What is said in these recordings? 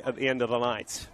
at the end of the night.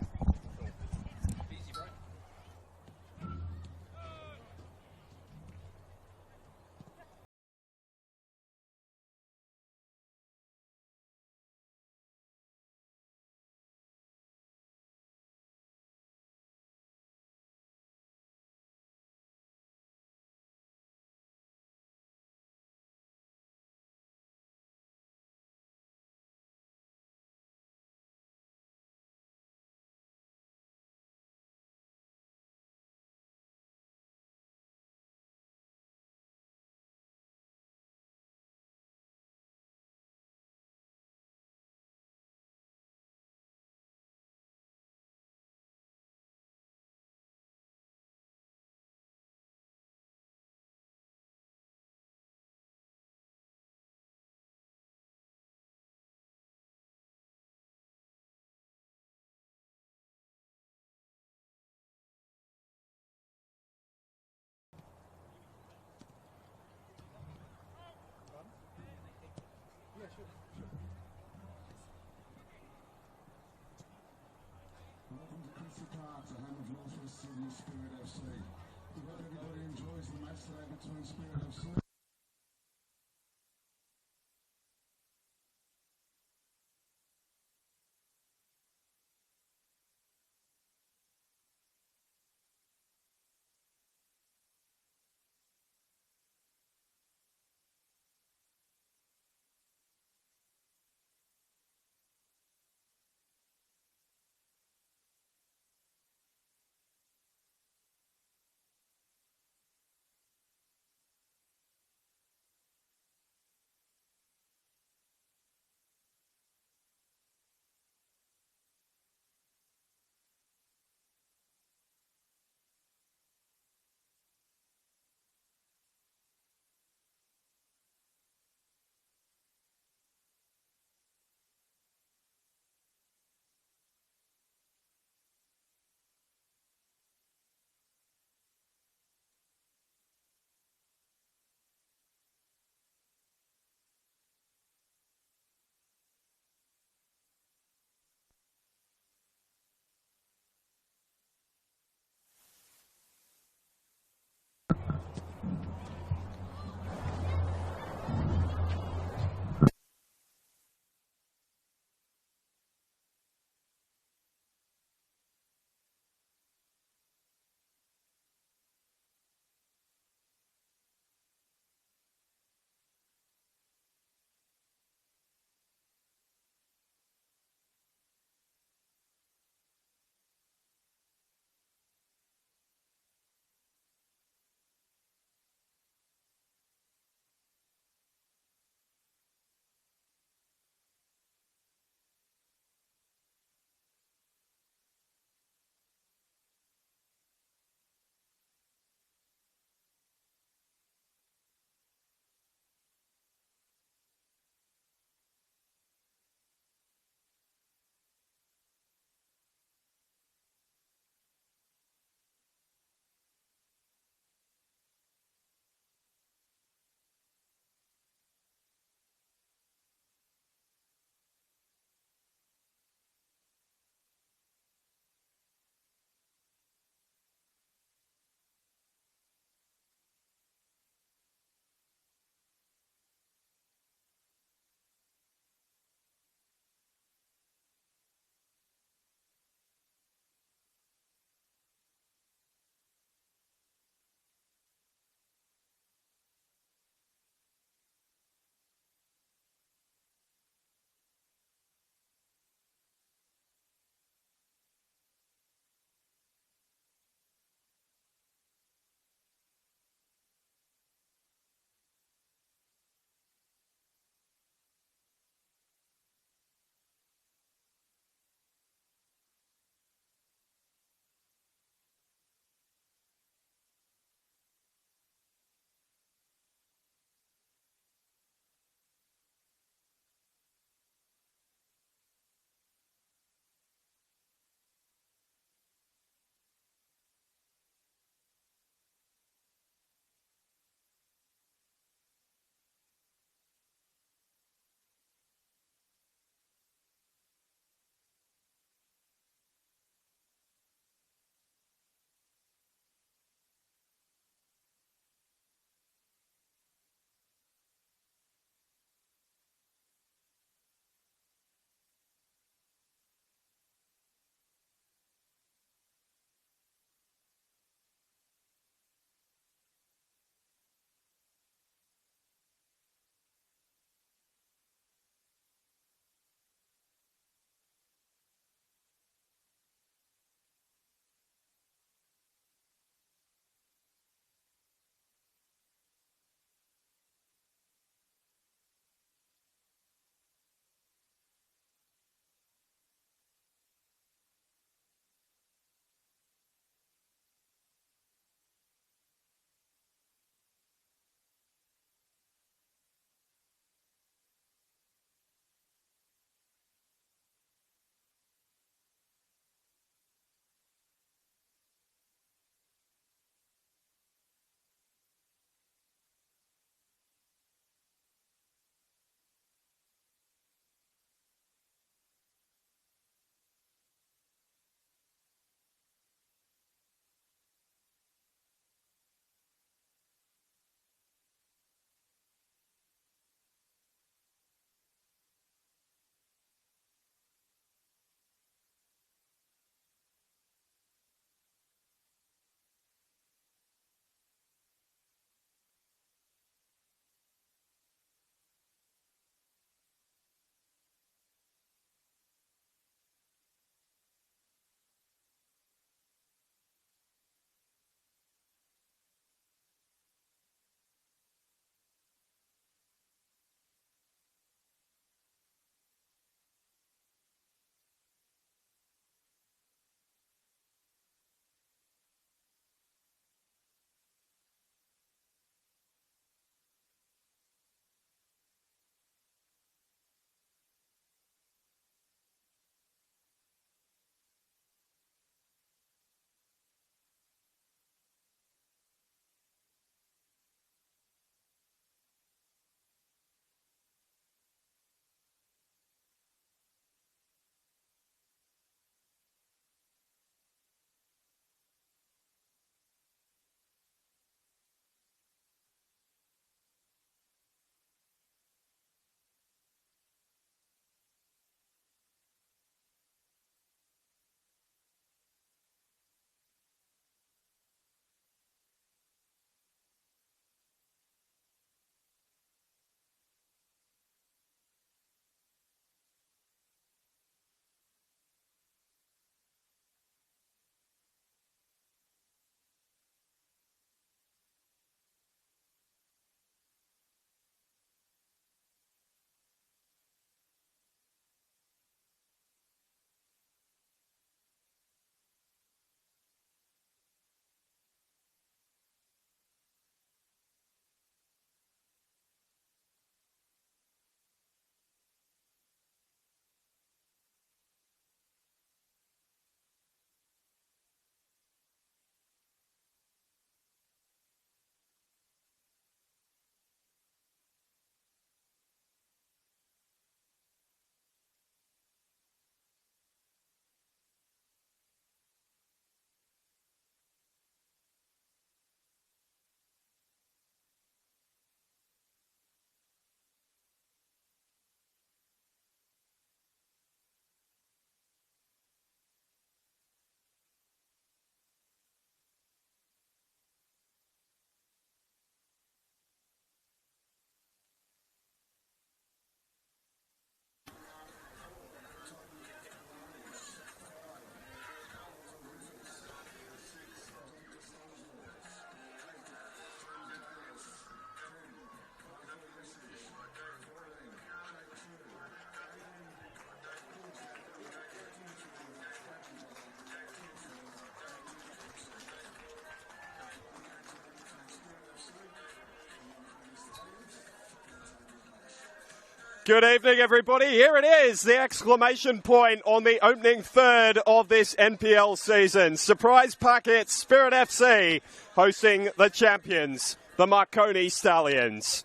Good evening, everybody. Here it is, the exclamation point on the opening third of this NPL season. Surprise packet, Spirit FC hosting the champions, the Marconi Stallions.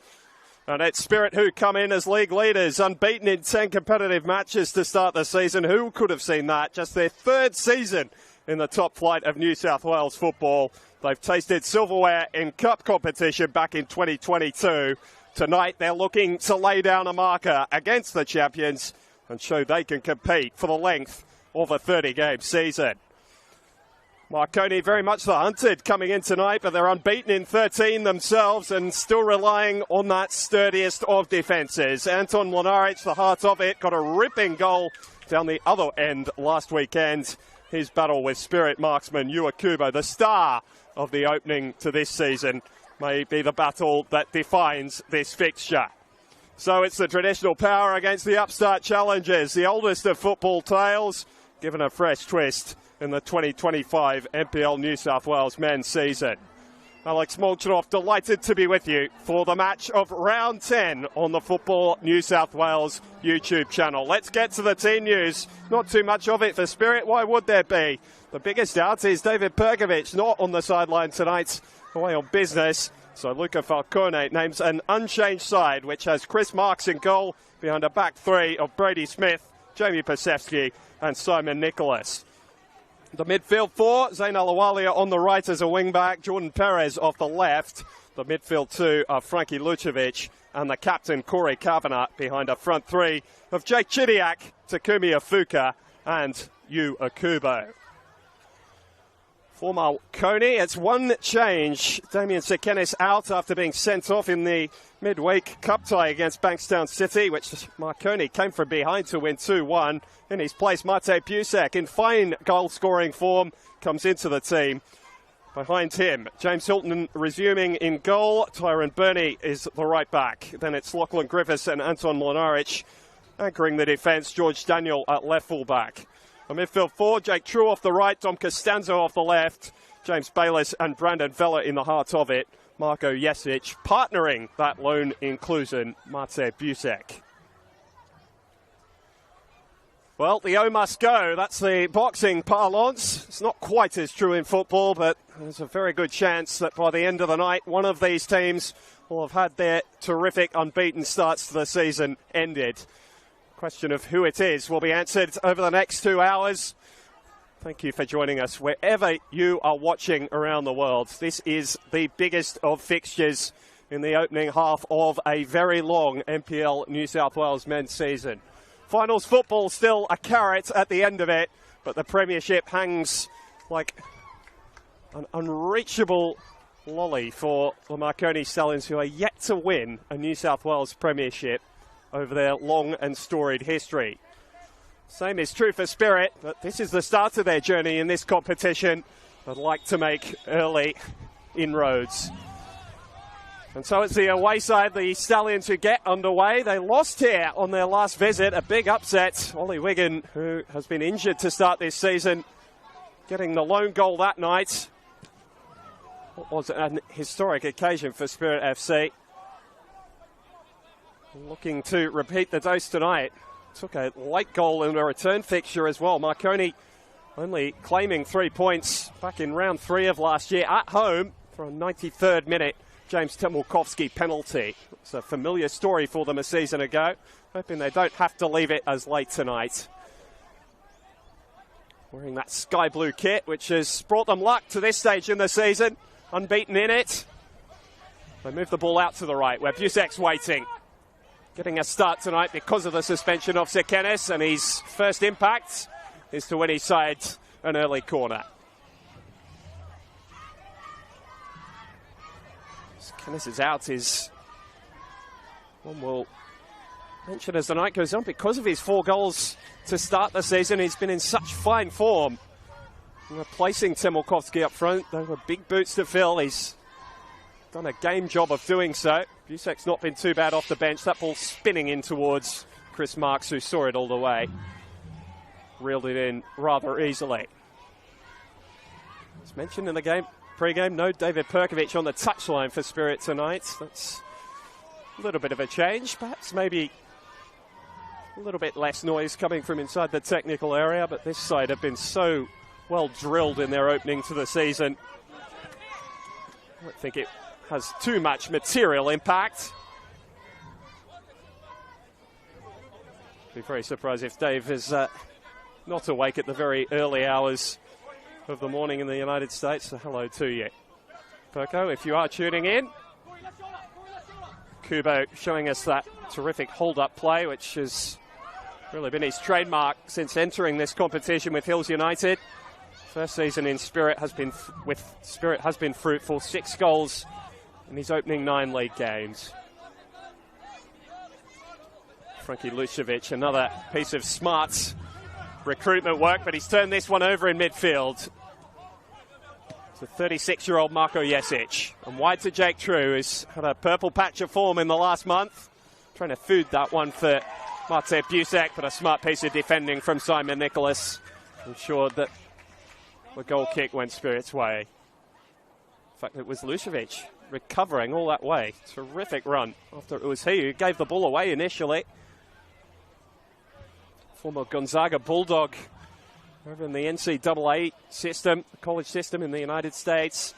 And it's Spirit who come in as league leaders, unbeaten in 10 competitive matches to start the season. Who could have seen that? Just their third season in the top flight of New South Wales football. They've tasted silverware in cup competition back in 2022. Tonight, they're looking to lay down a marker against the champions and show they can compete for the length of a 30-game season. Marconi very much the hunted coming in tonight, but they're unbeaten in 13 themselves and still relying on that sturdiest of defences. Anton Mlinaric, the heart of it, got a ripping goal down the other end last weekend. His battle with Spirit marksman Ua Kubo, the star of the opening to this season, may be the battle that defines this fixture. So it's the traditional power against the upstart challengers, the oldest of football tales, given a fresh twist in the 2025 NPL New South Wales men's season. Alex Molchanov, delighted to be with you for the match of round 10 on the Football New South Wales YouTube channel. Let's get to the team news. Not too much of it for Spirit. Why would there be? The biggest out is David Perkovic, not on the sideline tonight, away on business. So Luca Falcone names an unchanged side, which has Chris Marks in goal behind a back three of Brady Smith, Jamie Pasewski and Simon Nicholas. The midfield four, Zain Alawalia on the right as a wing-back, Jordan Perez off the left. The midfield two are Frankie Lucevic and the captain Corey Kavanagh behind a front three of Jake Chidiak, Takumi Afuka and Yu Akubo. For Marconi, it's one change. Damien Sekenis out after being sent off in the midweek cup tie against Bankstown City, which Marconi came from behind to win 2-1. In his place, Mate Busek, in fine goal-scoring form, comes into the team. Behind him, James Hilton resuming in goal. Tyron Burney is the right back. Then it's Lachlan Griffiths and Anton Mlinaric anchoring the defence. George Daniel at left full-back. The midfield four, Jake True off the right, Dom Costanzo off the left, James Bayliss and Brandon Vella in the heart of it. Marco Jesic partnering that lone inclusion, Mate Busek. Well, the O must go. That's the boxing parlance. It's not quite as true in football, but there's a very good chance that by the end of the night, one of these teams will have had their terrific unbeaten starts to the season ended. Question of who it is will be answered over the next 2 hours. Thank you for joining us wherever you are watching around the world. This is the biggest of fixtures in the opening half of a very long NPL New South Wales men's season. Finals football still a carrot at the end of it, but the premiership hangs like an unreachable lolly for the Marconi Stallions, who are yet to win a New South Wales premiership over their long and storied history. Same is true for Spirit, but this is the start of their journey in this competition. They'd like to make early inroads. And so it's the away side, the Stallions, who get underway. They lost here on their last visit, a big upset. Ollie Wigan, who has been injured to start this season, getting the lone goal that night. It was an historic occasion for Spirit FC. Looking to repeat the dose tonight. Took a late goal in a return fixture as well. Marconi only claiming 3 points back in round 3 of last year at home for a 93rd minute James Temulkovsky penalty. It's a familiar story for them a season ago. Hoping they don't have to leave it as late tonight. Wearing that sky blue kit, which has brought them luck to this stage in the season. Unbeaten in it. They move the ball out to the right where Busek's waiting. Getting a start tonight because of the suspension of Sekenis, and his first impact is to win his side an early corner. Sekenis is out. One will mention as the night goes on, because of his 4 goals to start the season, he's been in such fine form. Replacing Temulkovsky up front, they were big boots to fill. He's done a game job of doing so. Busek's not been too bad off the bench. That ball spinning in towards Chris Marks, who saw it all the way. Reeled it in rather easily. As mentioned in the game, pre-game, no David Perkovic on the touchline for Spirit tonight. That's a little bit of a change. Perhaps maybe A little bit less noise coming from inside the technical area, but this side have been so well drilled in their opening to the season. I don't think it has too much material impact. Be very surprised if Dave is not awake at the very early hours of the morning in the United States. So hello to you. Perko, if you are tuning in. Kubo showing us that terrific hold-up play, which has really been his trademark since entering this competition with Hills United. First season in Spirit has been fruitful. 6 goals in his opening 9 league games. Frankie Lucevic, another piece of smart recruitment work, but he's turned this one over in midfield. It's a 36-year-old Marko Jesic. And wide to Jake True, who's had a purple patch of form in the last month. Trying to food that one for Mate Busek, but a smart piece of defending from Simon Nicholas ensured that the goal kick went Spirit's way. In fact, it was Lucevic recovering all that way. Terrific run after it was he who gave the ball away initially. Former Gonzaga Bulldog over in the NCAA system, the college system in the United States.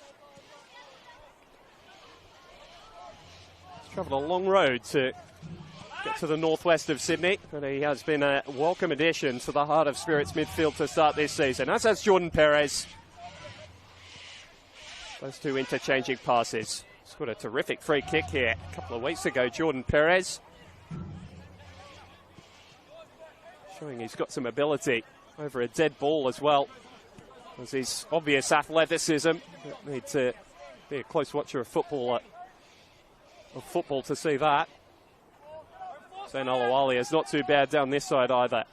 He's travelled a long road to get to the northwest of Sydney, but he has been a welcome addition to the heart of Spirit's midfield to start this season, as has Jordan Perez. Those two interchanging passes. He's got a terrific free kick here a couple of weeks ago, Jordan Perez. Showing he's got some ability over a dead ball as well. There's his obvious athleticism. Need to be a close watcher of football to see that. Zain Alawali is not too bad down this side either.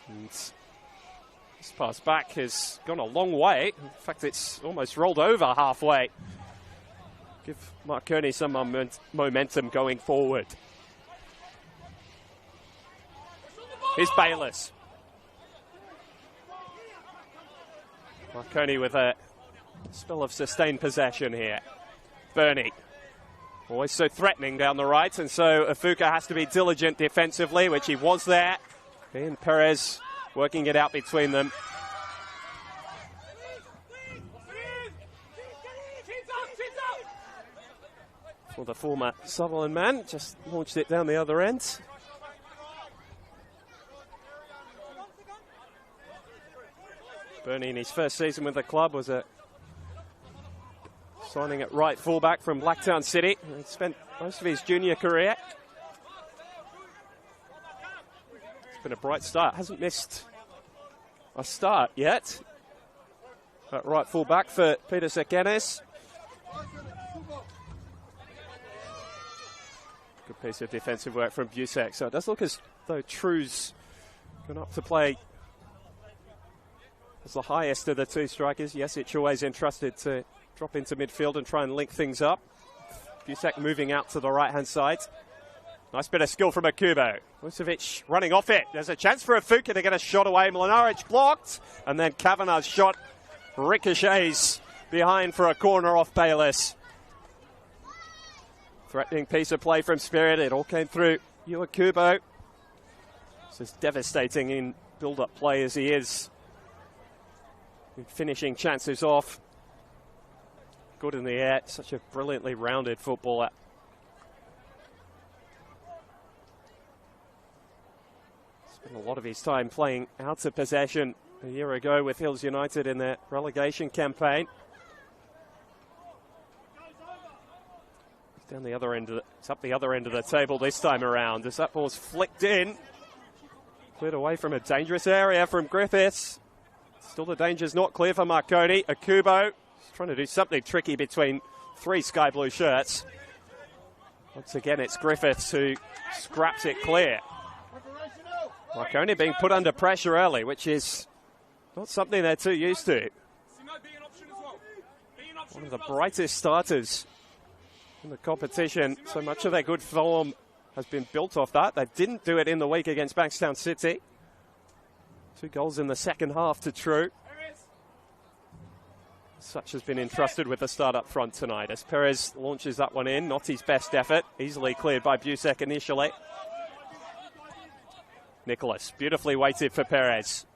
And this pass back has gone a long way. In fact, it's almost rolled over halfway. Give Marconi some momentum going forward. Here's Bayless. Marconi with a spell of sustained possession here. Bernie. Always so threatening down the right, and so Afuka has to be diligent defensively, which he was there. He and Perez working it out between them. For the former Sutherland man, just launched it down the other end. Bernie in his first season with the club was a signing at right fullback from Blacktown City. He spent most of his junior career. It's been a bright start. Hasn't missed a start yet. At right fullback for Peter Sekenes. Good piece of defensive work from Busek. So it does look as though True's gone up to play as the highest of the two strikers. Jesic always entrusted to drop into midfield and try and link things up. Busek moving out to the right-hand side. Nice bit of skill from Akubo. Vucevic running off it. There's a chance for Afuka to get a shot away. Mlinaric blocked. And then Kavanagh's shot ricochets behind for a corner off Bayless. Threatening piece of play from Spirit. It all came through Akubo. This is devastating in build-up play as he is. Finishing chances off. Good in the air. Such a brilliantly rounded footballer. Spent a lot of his time playing out of possession a year ago with Hills United in their relegation campaign. It's down the other end of it's up the other end of the table this time around as that ball's flicked in. Cleared away from a dangerous area from Griffiths. Still the danger's not clear for Marconi. Akubo trying to do something tricky between 3 sky blue shirts. Once again, it's Griffiths who scraps it clear. Marconi being put under pressure early, which is not something they're too used to. One of the brightest starters in the competition. So much of their good form has been built off that. They didn't do it in the week against Bankstown City. 2 goals in the second half to True. Such has been entrusted with the start up front tonight as Perez launches that one in. Not his best effort. Easily cleared by Busek initially. Nicholas, beautifully weighted for Perez.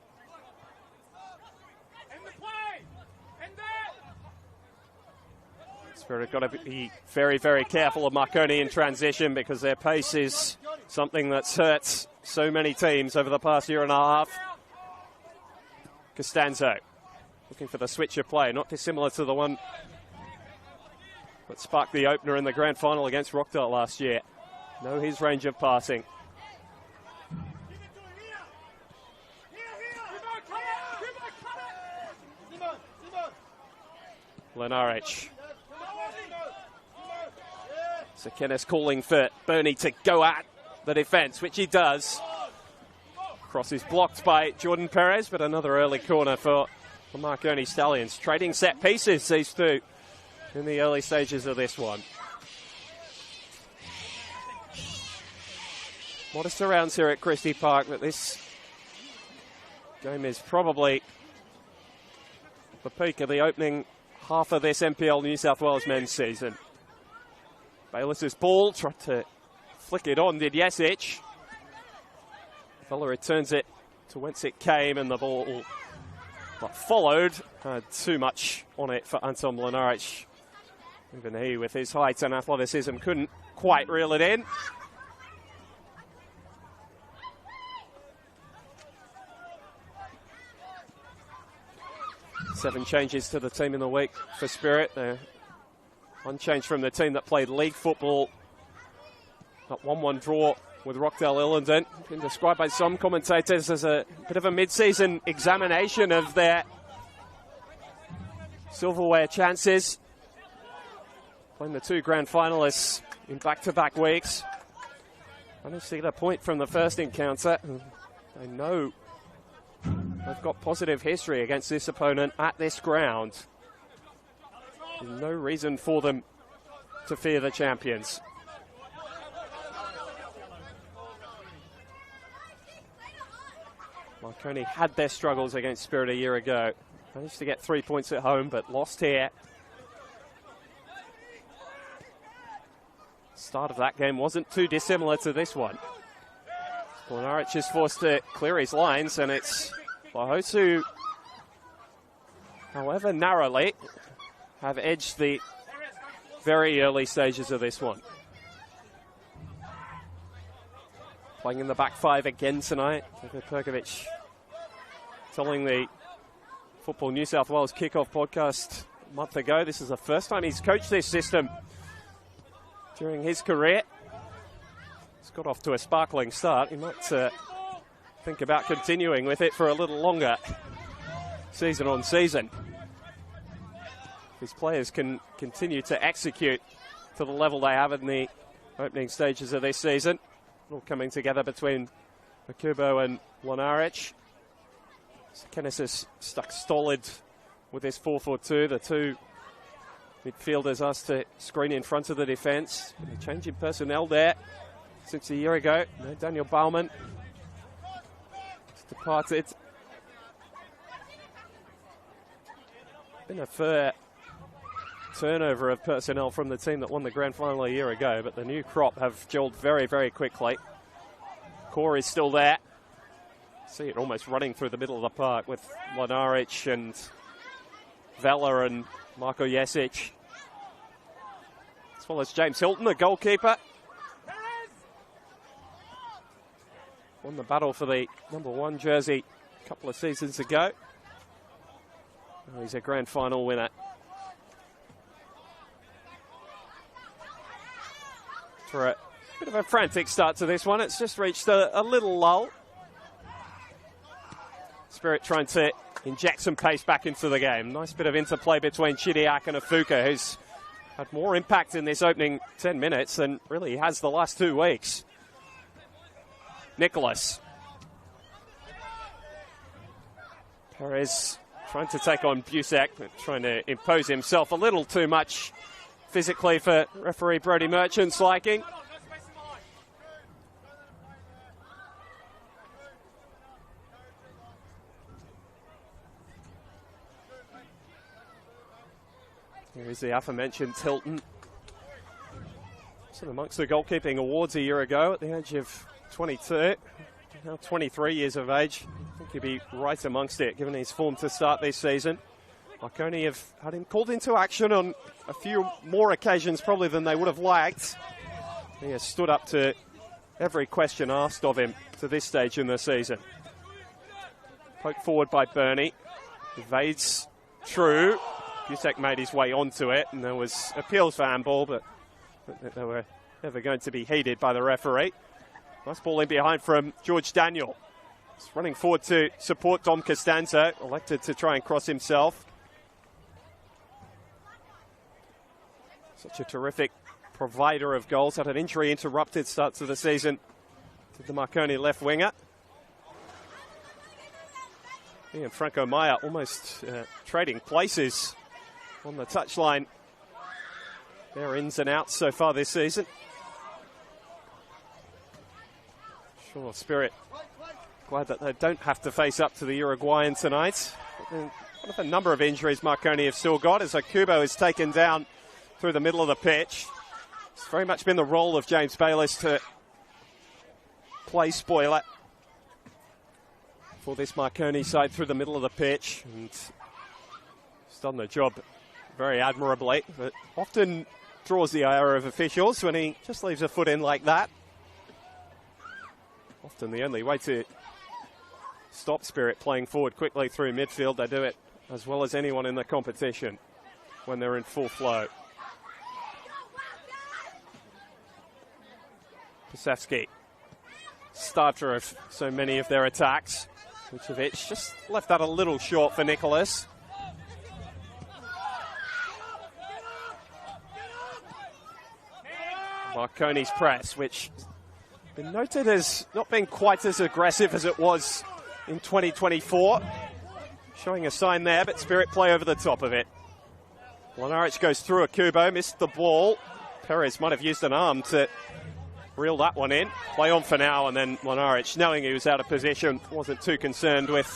Spirit have got to be very, very careful of Marconi in transition because their pace is something that's hurt so many teams over the past year and a half. Costanzo looking for the switch of play, not dissimilar to the one that sparked the opener in the grand final against Rockdale last year. Know his range of passing. Lenaric. So Kenneth calling for Bernie to go at the defence, which he does. Cross is blocked by Jordan Perez, but another early corner for the Marconi Stallions. Trading set pieces, these two, in the early stages of this one. Modest surrounds here at Christie Park, but this game is probably the peak of the opening half of this NPL New South Wales men's season. Bayliss's ball, tried to flick it on, did Yesic. Fella returns it to whence it came, and the ball that followed had too much on it for Anton Mlinaric. Even he, with his height and athleticism, couldn't quite reel it in. Seven changes to the team in the week for Spirit. They're one change from the team that played league football. That 1-1 draw with Rockdale Illingdon. Been described by some commentators as a bit of a mid-season examination of their silverware chances. Playing the two grand finalists in back-to-back weeks. Managed to get a point from the first encounter. They know they've got positive history against this opponent at this ground. There's no reason for them to fear the champions. Marconi had their struggles against Spirit a year ago. Managed to get 3 points at home, but lost here. Start of that game wasn't too dissimilar to this one. Mlinaric is forced to clear his lines, and it's Lahosu, however narrowly, have edged the very early stages of this one. Playing in the back five again tonight. Perkovic telling the Football New South Wales kickoff podcast a month ago, this is the first time he's coached this system during his career. He's got off to a sparkling start. He might think about continuing with it for a little longer, season on season. His players can continue to execute to the level they have in the opening stages of this season. All coming together between Makubo and Mlinaric. Kenneth is stuck stolid with his 4-4-2. The two midfielders asked to screen in front of the defence. A change in personnel there since a year ago. No Daniel Baumann has departed. Been a fair turnover of personnel from the team that won the grand final a year ago, but the new crop have gelled very, very quickly. Core is still there. See it almost running through the middle of the park with Mlinaric and Vela and Marko Jesic, as well as James Hilton, the goalkeeper. Won the battle for the #1 jersey a couple of seasons ago. Oh, he's a grand final winner. For a bit of a frantic start to this one. It's just reached a little lull. Spirit trying to inject some pace back into the game. Nice bit of interplay between Chidiak and Afuka, who's had more impact in this opening 10 minutes than really he has the last 2 weeks. Nicholas. Perez trying to take on Busek, but trying to impose himself a little too much physically for referee Brody Merchant's liking. Here is the aforementioned Hilton. So amongst the goalkeeping awards a year ago at the age of 22. now 23 years of age. I think he'd be right amongst it, given his form to start this season. Marconi have had him called into action on a few more occasions probably than they would have liked. He has stood up to every question asked of him to this stage in the season. Poked forward by Bernie. Evades True. Busek made his way onto it, and there was appeals for handball, but they were never going to be heeded by the referee. Nice ball in behind from George Daniel. He's running forward to support Dom Costanzo, elected to try and cross himself. Such a terrific provider of goals. Had an injury interrupted start to the season to the Marconi left winger. He and Franco Maya almost trading places on the touchline. Their ins and outs so far this season. Sure, Spirit glad that they don't have to face up to the Uruguayan tonight. One of a number of injuries Marconi have still got as Okubo is taken down through the middle of the pitch. It's very much been the role of James Bayliss to play spoiler for this Marconi side through the middle of the pitch, and he's done the job very admirably, but often draws the ire of officials when he just leaves a foot in like that. Often the only way to stop Spirit playing forward quickly through midfield. They do it as well as anyone in the competition when they're in full flow. Pasevsky, starter of so many of their attacks. Vucevic just left that a little short for Nicholas. Marconi's press, which has been noted as not being quite as aggressive as it was in 2024. Showing a sign there, but Spirit play over the top of it. Mlinaric goes through Okubo, missed the ball. Perez might have used an arm to reel that one in. Play on for now, and then Mlinaric, knowing he was out of position, wasn't too concerned with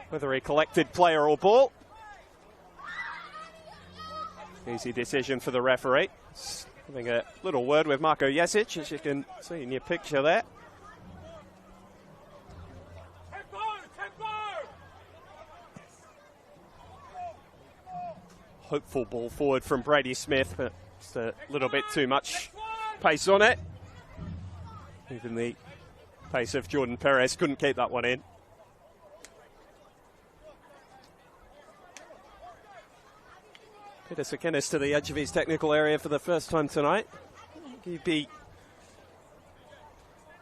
whether he collected player or ball. Easy decision for the referee. Having a little word with Marko Jesic, as you can see in your picture there. Hopeful ball forward from Brady Smith, but just a little bit too much pace on it. Even the pace of Jordan Perez couldn't keep that one in. Peter Sekenis to the edge of his technical area for the first time tonight. He'd be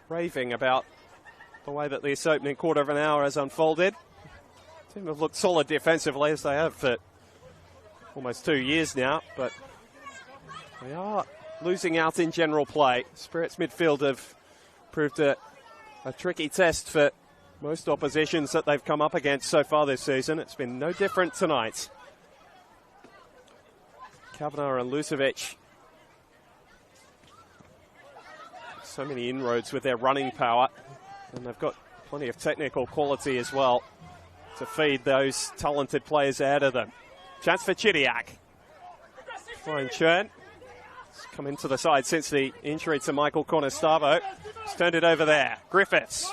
raving about the way that this opening quarter of an hour has unfolded. The team have looked solid defensively, as they have for almost 2 years now, but they are losing out in general play. Spirit's midfield have proved a tricky test for most oppositions that they've come up against so far this season. It's been no different tonight. Kavanagh and Lucevic. So many inroads with their running power, and they've got plenty of technical quality as well to feed those talented players ahead of them. Chance for Chidiac. Fine churn. He's come into the side since the injury to Michael Conestavo. He's turned it over there. Griffiths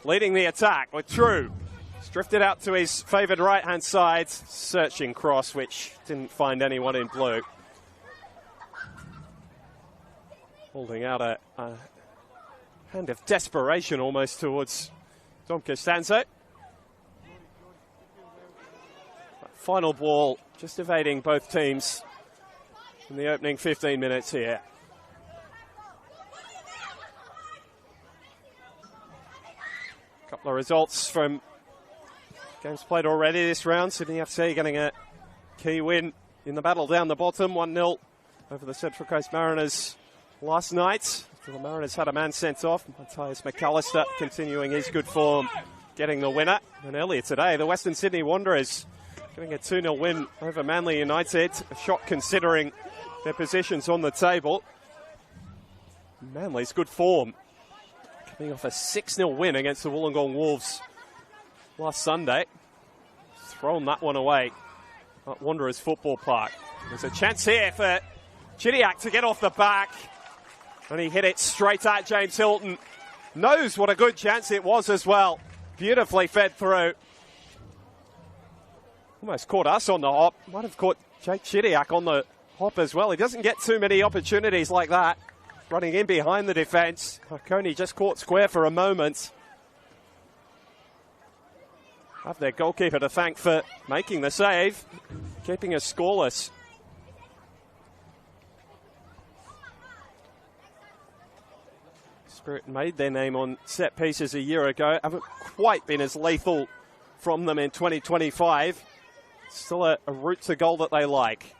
leading the attack with True. He's drifted out to his favoured right-hand side. Searching cross, which didn't find anyone in blue. Holding out a hand of desperation almost towards Dom Costanzo. Final ball just evading both teams in the opening 15 minutes here. A couple of results from games played already this round. Sydney FC getting a key win in the battle down the bottom, 1-0 over the Central Coast Mariners last night. The Mariners had a man sent off. Matthias McAllister continuing his good form, getting the winner. And earlier today, the Western Sydney Wanderers getting a 2-0 win over Manly United. A shock considering their positions on the table. Manly's good form, coming off a 6-0 win against the Wollongong Wolves last Sunday. Thrown that one away at Wanderers Football Park. There's a chance here for Chidiac to get off the back, and he hit it straight at James Hilton. knows what a good chance it was as well. Beautifully fed through. Almost caught us on the hop. Might have caught Jake Chidiac on the hop as well. He doesn't get too many opportunities like that. Running in behind the defence. Marconi just caught square for a moment. Have their goalkeeper to thank for making the save, keeping us scoreless. Spirit made their name on set pieces a year ago. Haven't quite been as lethal from them in 2025. Still a route to goal that they like.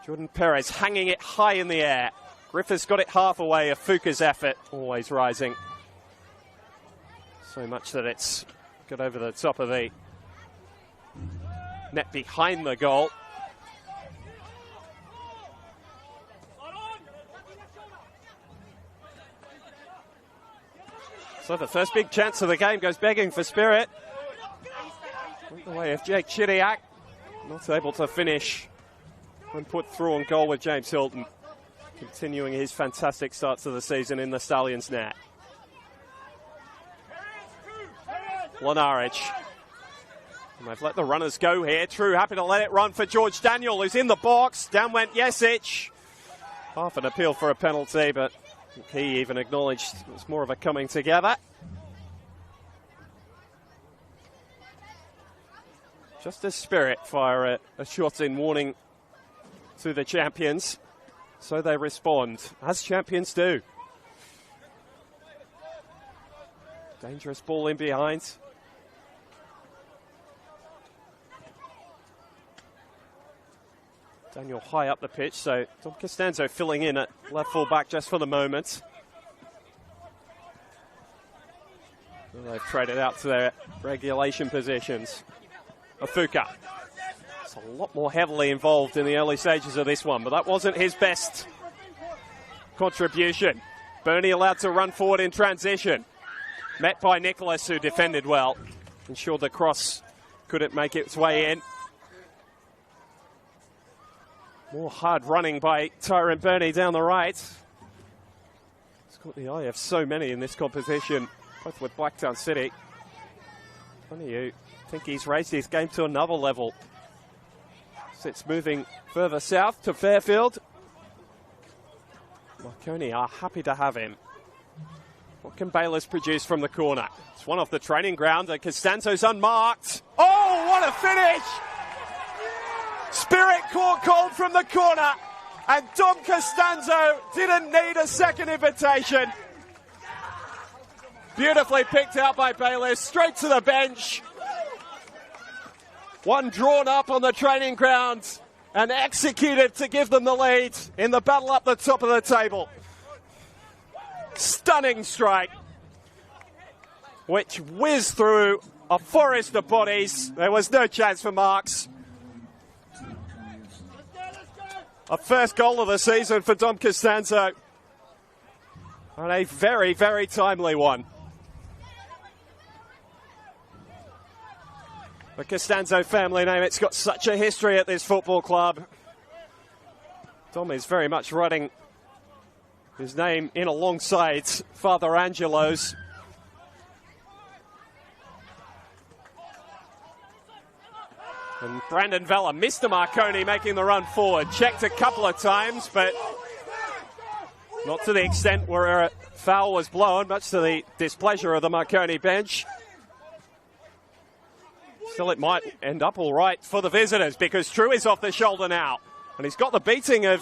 Jordan Perez hanging it high in the air. Griffiths got it half away. Afuka's effort always rising. So much that it's got over the top of the net behind the goal. So the first big chance of the game goes begging for Spirit. Went the way of Jake Chidiac. Not able to finish when put through on goal with James Hilton. Continuing his fantastic start to the season in the Stallions net. Lenaric. And they've let the runners go here. True happy to let it run for George Daniel, who's in the box. Down went Jesic. Half an appeal for a penalty, but he even acknowledged it was more of a coming together. Just as Spirit fire a shot in warning to the champions, so they respond, as champions do. Dangerous ball in behind. Daniel high up the pitch, so Dom Costanzo filling in at left full back just for the moment. And they've traded out to their regulation positions. Afuka. It's a lot more heavily involved in the early stages of this one, but that wasn't his best contribution. Bernie allowed to run forward in transition. Met by Nicholas, who defended well. Ensured the cross couldn't make its way in. More hard running by Tyrone Bernie down the right. He's got the eye of so many in this competition, both with Blacktown City. Funny you think he's raised his game to another level. It's moving further south to Fairfield. Marconi are happy to have him. What can Bayless produce from the corner? It's one off the training ground, and Costanzo's unmarked. Oh, what a finish! Spirit caught cold from the corner, and Dom Costanzo didn't need a second invitation. Beautifully picked out by Bayless, straight to the bench. One drawn up on the training ground and executed to give them the lead in the battle up the top of the table. Stunning strike, which whizzed through a forest of bodies. There was no chance for marks. A first goal of the season for Dom Costanzo. And a very, very timely one. The Costanzo family name, it's got such a history at this football club. Dom is very much writing his name in alongside Father Angelo's. And Brandon Vella, Mr. Marconi, making the run forward. Checked a couple of times, but not to the extent where a foul was blown, much to the displeasure of the Marconi bench. Still, it might end up all right for the visitors, because True is off the shoulder now. And he's got the beating of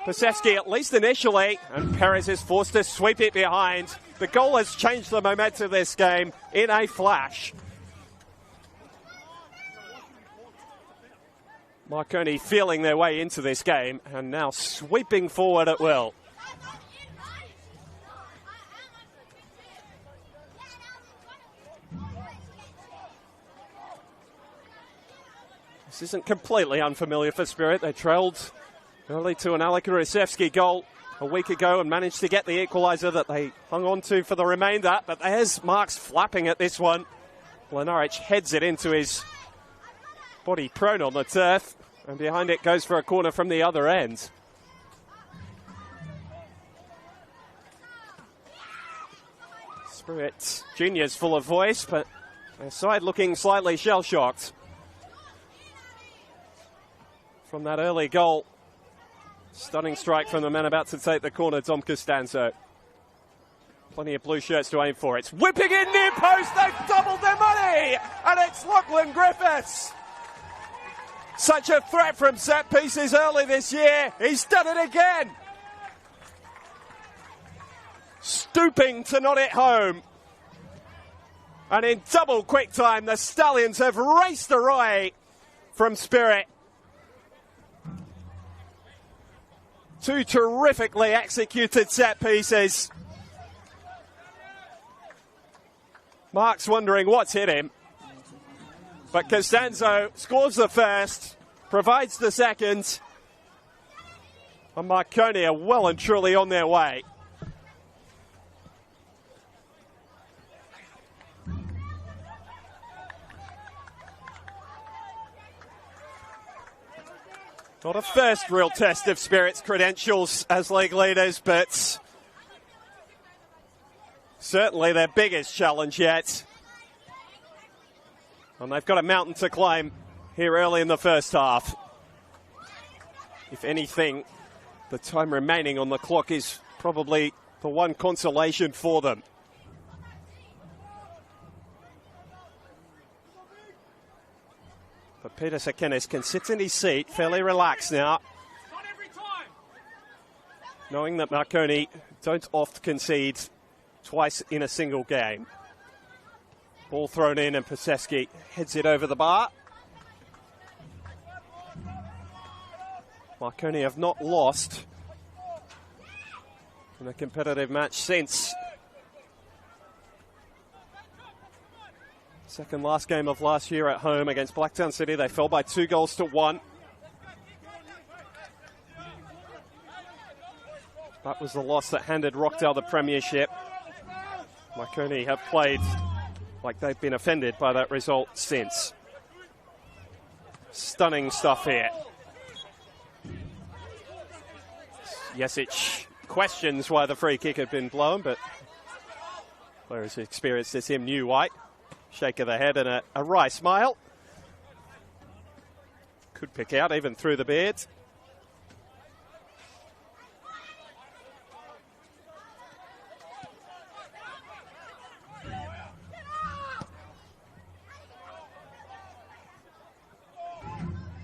Pasewski, at least initially, and Perez is forced to sweep it behind. The goal has changed the momentum of this game in a flash. Marconi feeling their way into this game and now sweeping forward at will. This isn't completely unfamiliar for Spirit. They trailed early to an Alek Rusevski goal a week ago and managed to get the equaliser that they hung on to for the remainder. But there's Marks flapping at this one. Lenaric heads it into his body prone on the turf, and behind it goes for a corner from the other end. Spirit Juniors full of voice, but their side looking slightly shell-shocked from that early goal. Stunning strike from the man about to take the corner, Dom Costanzo. Plenty of blue shirts to aim for. It's whipping in near post. They've doubled their money. And it's Lachlan Griffiths. Such a threat from set pieces early this year. He's done it again. Stooping to not it home. And in double quick time, the Stallions have raced away from Spirit. Two terrifically executed set pieces. Mark's wondering what's hit him. But Costanzo scores the first, provides the second. And Marconi are well and truly on their way. Not a first real test of Spirit's credentials as league leaders, but certainly their biggest challenge yet. And they've got a mountain to climb here early in the first half. If anything, the time remaining on the clock is probably the one consolation for them. But Peter Sakenis can sit in his seat, fairly relaxed now, knowing that Marconi don't oft concede twice in a single game. Ball thrown in and Pasewski heads it over the bar. Marconi have not lost in a competitive match since second last game of last year at home against Blacktown City. They fell by 2-1. That was the loss that handed Rockdale the premiership. Marconi have played like they've been offended by that result since. Stunning stuff here. Jesic questions why the free kick had been blown, but players who experienced this him knew why. Shake of the head and a wry smile. Could pick out even through the beard.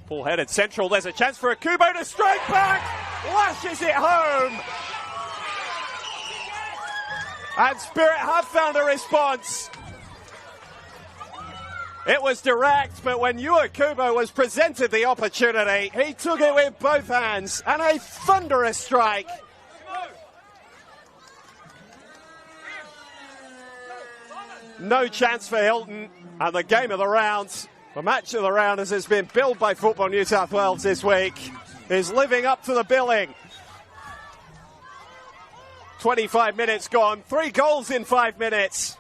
Ball headed central. There's a chance for a Kubo to strike back. Lashes it home. And Spirit have found a response. It was direct, but when Yua Kubo was presented the opportunity, he took it with both hands, and a thunderous strike. No chance for Hilton, and the game of the round, the match of the round as it's been billed by Football New South Wales this week, is living up to the billing. 25 minutes gone, 3 goals in 5 minutes.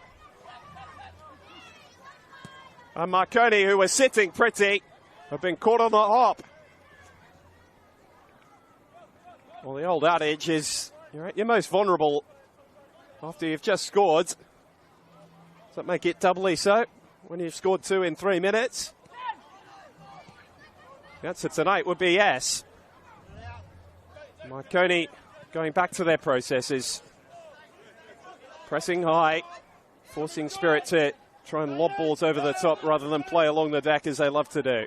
And Marconi, who was sitting pretty, have been caught on the hop. Well, the old adage is you're at your most vulnerable after you've just scored. Does that make it doubly so when you've scored 2 in 3 minutes? The answer tonight would be yes. Marconi going back to their processes. Pressing high, forcing Spirit to try and lob balls over the top rather than play along the deck as they love to do.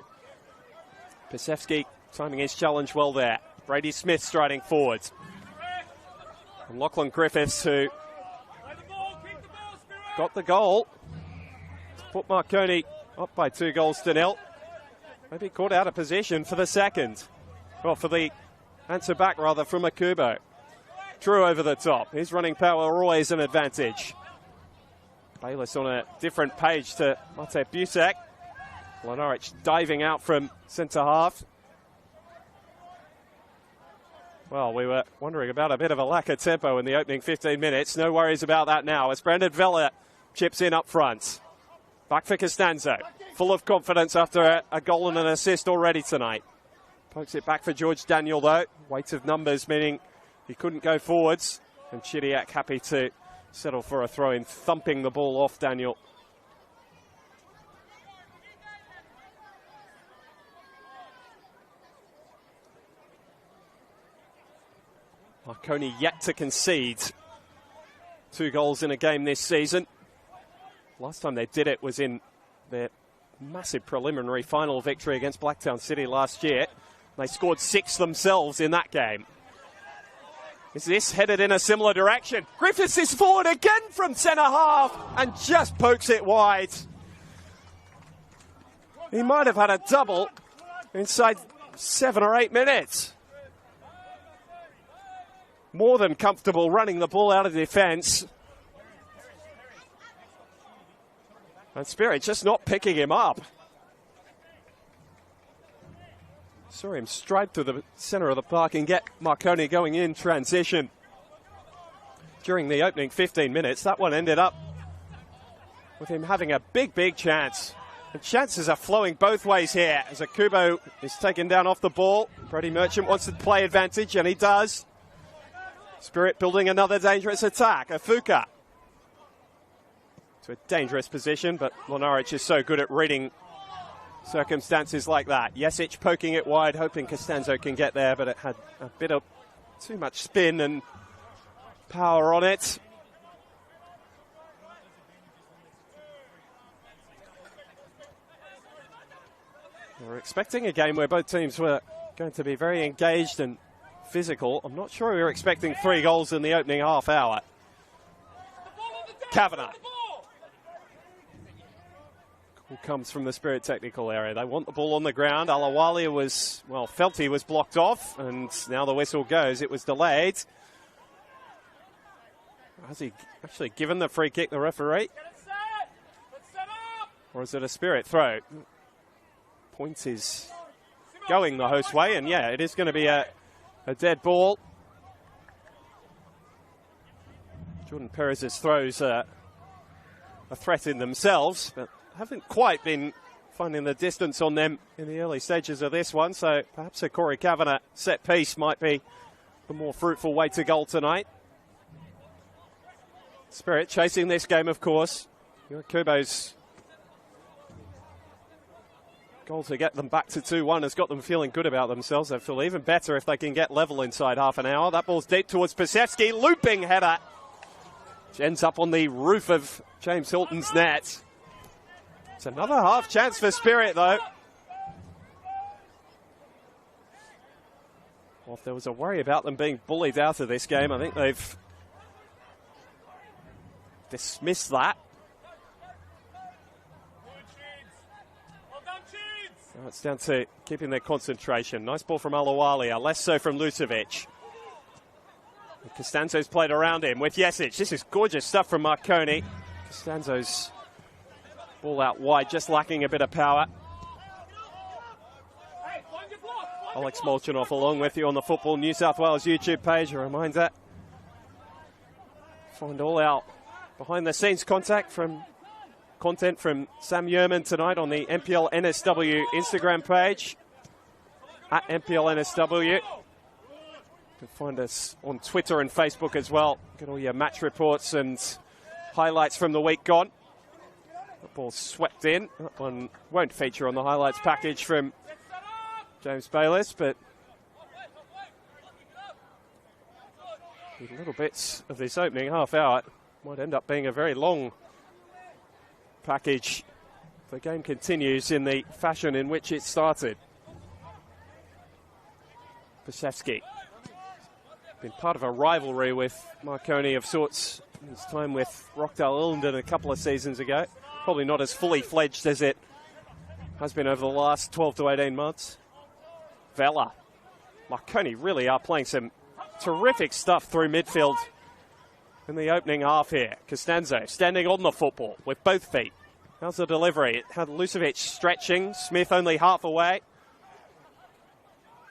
Pasewski timing his challenge well there. Brady Smith striding forward. And Lachlan Griffiths, who got the goal to put Marconi up by 2-0. Maybe caught out of position for the second. Well, for the answer back rather from Akubo. Drew over the top. His running power always an advantage. Bayless on a different page to Mate Busak. Lenarich diving out from centre half. Well, we were wondering about a bit of a lack of tempo in the opening 15 minutes. No worries about that now as Brandon Vella chips in up front. Back for Costanzo. Full of confidence after a goal and an assist already tonight. Pokes it back for George Daniel though. Weight of numbers meaning he couldn't go forwards. And Chidiac happy to settle for a throw-in, thumping the ball off Daniel. Marconi yet to concede 2 goals in a game this season. Last time they did it was in their massive preliminary final victory against Blacktown City last year. They scored 6 themselves in that game. Is this headed in a similar direction? Griffiths is forward again from centre half and just pokes it wide. He might have had a double inside 7 or 8 minutes. More than comfortable running the ball out of defence. And Spirit just not picking him up. Saw him stride through the centre of the park and get Marconi going in transition. During the opening 15 minutes, that one ended up with him having a big chance. The chances are flowing both ways here as Akubo is taken down off the ball. Brody Merchant wants to play advantage, and he does. Spirit building another dangerous attack. Afuka to a dangerous position, but Lonarich is so good at reading circumstances like that. Jesic poking it wide, hoping Costanzo can get there, but it had a bit of too much spin and power on it. We're expecting a game where both teams were going to be very engaged and physical. I'm not sure we were expecting 3 goals in the opening half hour. Kavanagh. Call comes from the Spirit technical area. They want the ball on the ground. Alawalia was, well, felt he was blocked off, and now the whistle goes. It was delayed. Has he actually given the free kick, the referee? Or is it a Spirit throw? Point is going the host way, and yeah, it is going to be a dead ball. Jordan Perez's throws are a threat in themselves, but haven't quite been finding the distance on them in the early stages of this one, so perhaps a Corey Kavanagh set piece might be the more fruitful way to goal tonight. Spirit chasing this game, of course. Kubo's goal to get them back to 2-1 has got them feeling good about themselves. They feel even better if they can get level inside half an hour. That ball's deep towards Pasewski, looping header, which ends up on the roof of James Hilton's net. It's another half chance for Spirit, though. Well, if there was a worry about them being bullied out of this game, I think they've dismissed that. Now it's down to keeping their concentration. Nice ball from Alawalia, less so from Lucevic. Costanzo's played around him with Jesic. This is gorgeous stuff from Marconi. Costanzo's ball out wide, just lacking a bit of power. Alex Molchanov along with you on the Football New South Wales YouTube page. A reminder, find all our behind-the-scenes content from Sam Yerman tonight on the NPL NSW Instagram page, at NPL NSW. You can find us on Twitter and Facebook as well. Get all your match reports and highlights from the week gone. The ball swept in. That one won't feature on the highlights package from James Bayliss, but little bits of this opening half hour might end up being a very long package. The game continues in the fashion in which it started. Pasewski been part of a rivalry with Marconi of sorts. His time with Rockdale Illingdon a couple of seasons ago. Probably not as fully fledged as it has been over the last 12 to 18 months. Vela. Marconi really are playing some terrific stuff through midfield in the opening half here. Costanzo standing on the football with both feet. How's the delivery? It had Lucevic stretching. Smith only half away.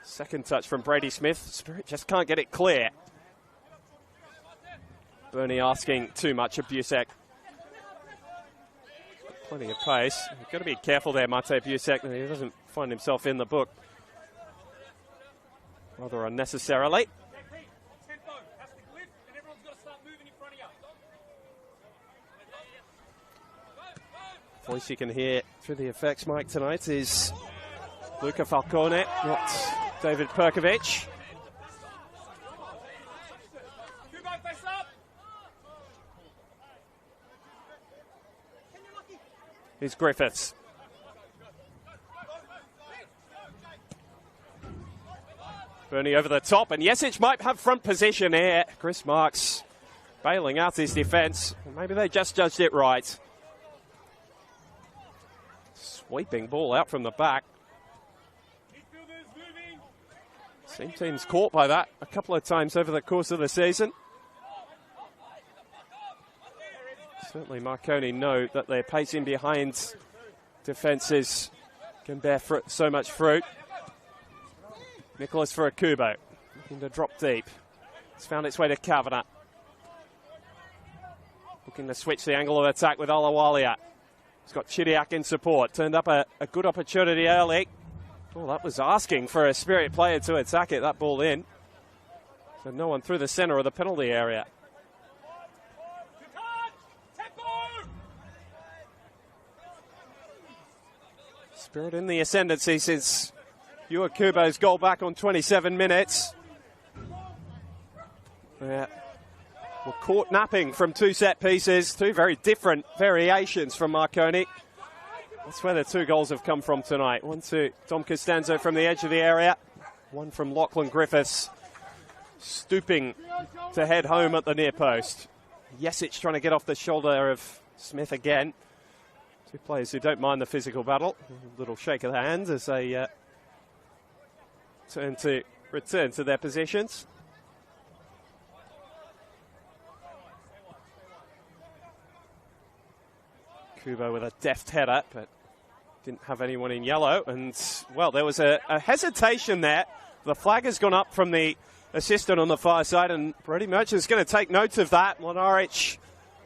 Second touch from Brady Smith. Spirit just can't get it clear. Bernie asking too much of Busek. Plenty of pace. You've got to be careful there, Mate Busek, that he doesn't find himself in the book rather unnecessarily. Voice you can hear through the effects mic tonight is Luca Falcone, not David Perkovic. Here's Griffiths. Bernie over the top, and Jesic might have front position here. Chris Marks bailing out his defence. Maybe they just judged it right. Sweeping ball out from the back. Same team's caught by that a couple of times over the course of the season. Certainly Marconi know that their pacing behind defences can bear so much fruit. Nicholas for a Kubo, looking to drop deep. It's found its way to Kavanagh. Looking to switch the angle of attack with Alawalia. He's got Chidiak in support. Turned up a good opportunity early. Oh, that was asking for a Spirit player to attack it, that ball in. So no one through the centre of the penalty area. Spirit in the ascendancy since Yua Kubo's goal back on 27 minutes. Yeah. We're caught napping from two set pieces, two very different variations from Marconi. That's where the two goals have come from tonight. One to Tom Costanzo from the edge of the area, one from Lachlan Griffiths, stooping to head home at the near post. Jesic trying to get off the shoulder of Smith again. Two players who don't mind the physical battle. A little shake of the hands as they return to their positions. Kubo with a deft header, but didn't have anyone in yellow. And, well, there was a hesitation there. The flag has gone up from the assistant on the far side, and Brody Merchant's going to take note of that. Monarich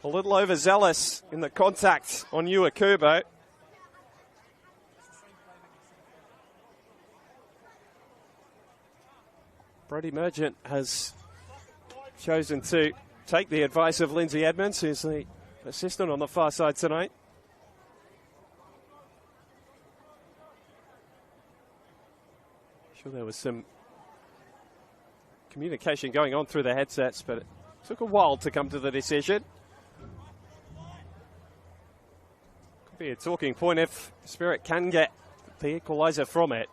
a little overzealous in the contact on Yua Kubo. Brody Merchant has chosen to take the advice of Lindsay Edmonds, who's the assistant on the far side tonight. Sure, there was some communication going on through the headsets, but it took a while to come to the decision. Could be a talking point if Spirit can get the equaliser from it.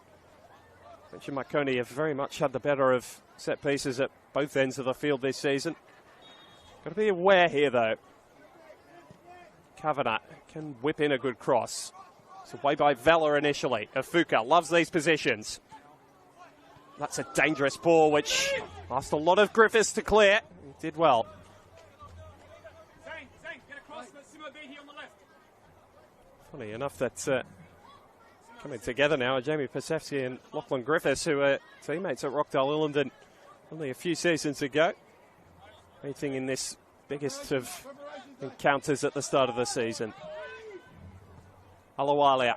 Mentioned Marconi have very much had the better of set pieces at both ends of the field this season. Got to be aware here, though. Kavanagh can whip in a good cross. It's away by Vella initially. Afuka loves these positions. That's a dangerous ball, which asked a lot of Griffiths to clear. He did well. Funny enough that coming together now are Jamie Pasewski and Lachlan Griffiths, who were teammates at Rockdale Illingdon only a few seasons ago. Meeting in this biggest of encounters at the start of the season. Alawalia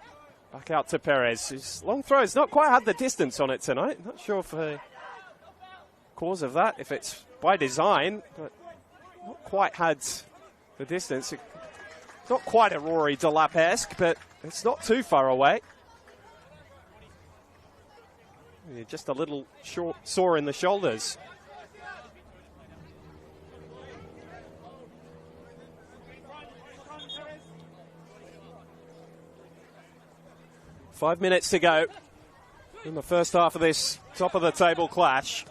back out to Perez. His long throw has not quite had the distance on it tonight. Not sure for the cause of that, if it's by design, but not quite had the distance. It's not quite a Rory Delap-esque, but it's not too far away. Just a little short sore in the shoulders. Five minutes to go in the first half of this top of the table clash.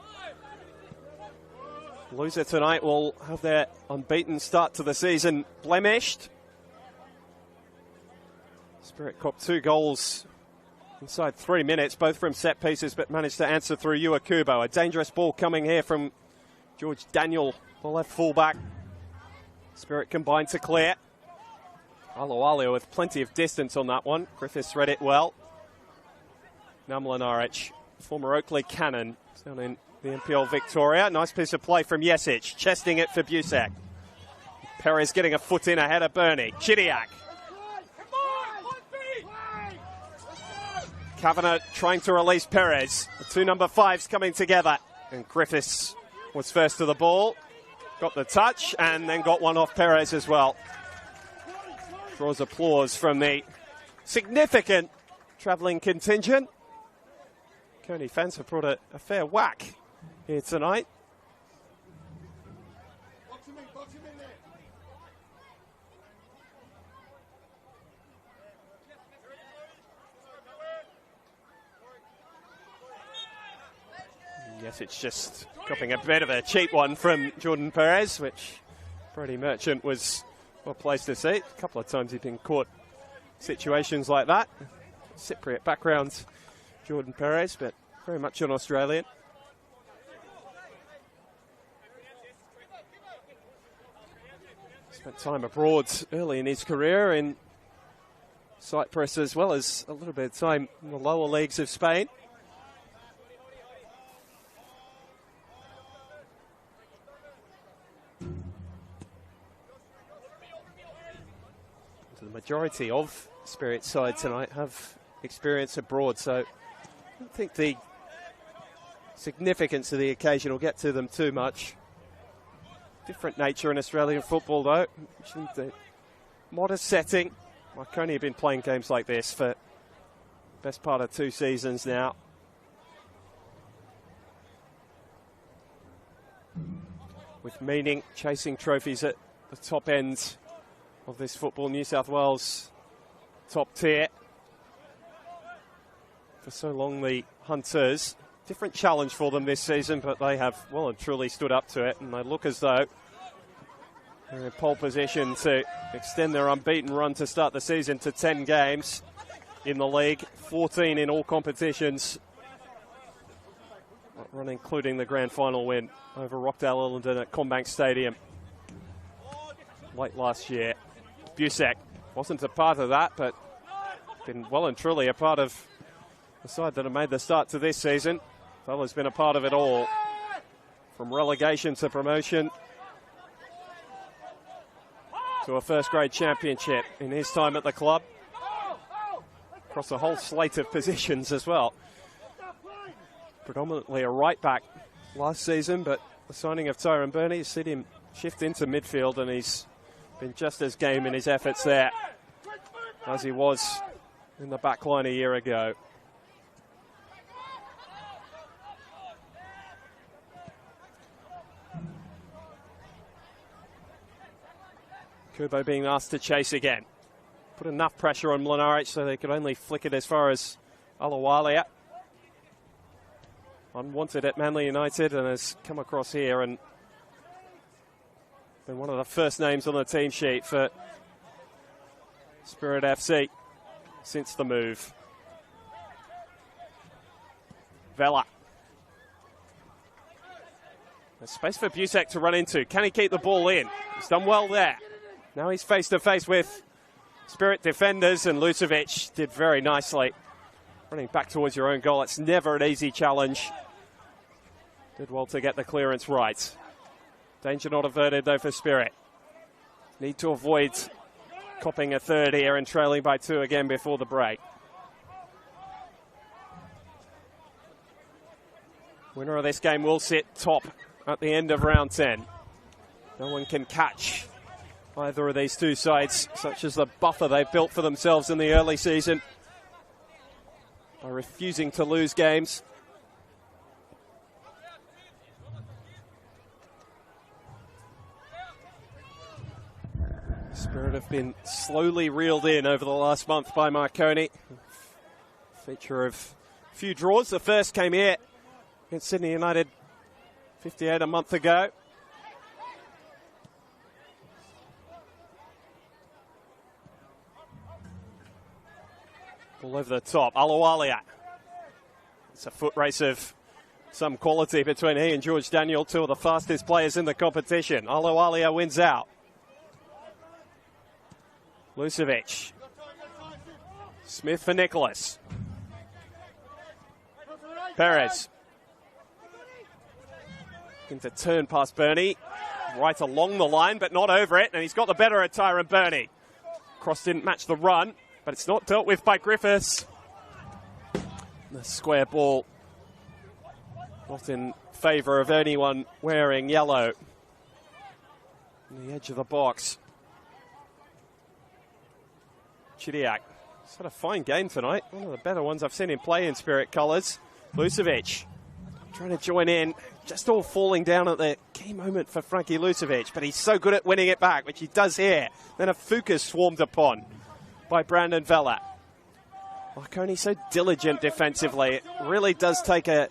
Loser tonight will have their unbeaten start to the season blemished. Spirit copped two goals inside 3 minutes, both from set pieces, but managed to answer through Yua Kubo. A dangerous ball coming here from George Daniel, the left fullback. Spirit combined to clear. Alawalia with plenty of distance on that one. Griffiths read it well. Now Mlinaric, former Oakley Cannon, down in the NPL Victoria. Nice piece of play from Jesic, chesting it for Busak. Perez getting a foot in ahead of Bernie. Chidiak. Kavanagh trying to release Perez. The two number fives coming together. And Griffiths was first to the ball. Got the touch and then got one off Perez as well. draws applause from the significant travelling contingent. Marconi fans have brought a fair whack here tonight. Yes, it's just copping a bit of a cheap one from Jordan Perez, which Brody Merchant was well placed to see. A couple of times he's been caught situations like that. Cypriot background, Jordan Perez, but very much an Australian. Spent time abroad early in his career in Cyprus, as well as a little bit of time in the lower leagues of Spain. The majority of Spirit side tonight have experience abroad, so I don't think the significance of the occasion will get to them too much. Different nature in Australian football, though. The modest setting. Marconi have been playing games like this for the best part of 2 seasons now. With meaning, chasing trophies at the top end of this football, New South Wales top tier. For so long, the Hunters, different challenge for them this season, but they have well and truly stood up to it, and they look as though they're in pole position to extend their unbeaten run to start the season to 10 games in the league, 14 in all competitions, run including the grand final win over Rockdale Ellendon at Combank Stadium late last year. Busek wasn't a part of that, but been well and truly a part of the side that have made the start to this season. Fella's been a part of it all, from relegation to promotion to a first-grade championship in his time at the club, across a whole slate of positions as well. Predominantly a right-back last season, but the signing of Tyrone Burney has seen him shift into midfield, and he's been just as game in his efforts there as he was in the back line a year ago. Kubo being asked to chase again. Put enough pressure on Mlinaric so they could only flick it as far as Alawalia. Unwanted at Manly United and has come across here and been one of the first names on the team sheet for Spirit FC since the move. Vela. There's space for Busek to run into. Can he keep the ball in? He's done well there. Now he's face to face with Spirit defenders, and Lucevic did very nicely. Running back towards your own goal, it's never an easy challenge. Did well to get the clearance right. Danger not averted, though, for Spirit. Need to avoid copping a third here and trailing by 2 again before the break. Winner of this game will sit top at the end of round 10. No one can catch either of these two sides, such as the buffer they've built for themselves in the early season by refusing to lose games. Spirit have been slowly reeled in over the last month by Marconi. Feature of a few draws. The first came here against Sydney United 58 a month ago. All over the top. Alawalia. It's a foot race of some quality between he and George Daniel, two of the fastest players in the competition. Alawalia wins out. Lucevic. Smith for Nicholas. Perez. Looking to turn past Burney. Right along the line, but not over it. And he's got the better of Tyrone Burney. Cross didn't match the run, but it's not dealt with by Griffiths. The square ball not in favour of anyone wearing yellow on the edge of the box. Chidiac. He's had a fine game tonight. One of the better ones I've seen him play in Spirit colours. Lucevic trying to join in. Just all falling down at the key moment for Frankie Lucevic, but he's so good at winning it back, which he does here. Then a Fuka swarmed upon by Brandon Vella. Marconi so diligent defensively. It really does take a